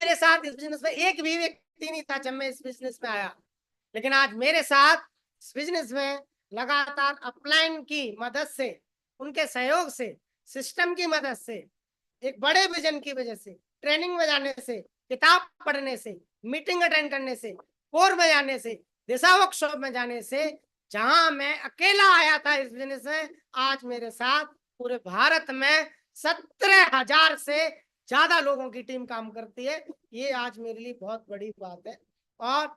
S1: मेरे साथ इस बिजनेस में एक भी व्यक्ति नहीं था जब मैं इस बिजनेस में आया, लेकिन आज मेरे साथ इस बिजनेस में लगातार अपलाइन की मदद से, उनके सहयोग से, सिस्टम की मदद से, एक बड़े विजन की वजह से, ट्रेनिंग में जाने से, किताब पढ़ने से, मीटिंग अटेंड करने से, कोर में जाने से, दिशा वर्कशॉप में जाने से, जहां मैं अकेला आया था इस बिजनेस में, आज मेरे साथ पूरे भारत में 17,000 से ज्यादा लोगों की टीम काम करती है। ये आज मेरे लिए बहुत बड़ी बात है। और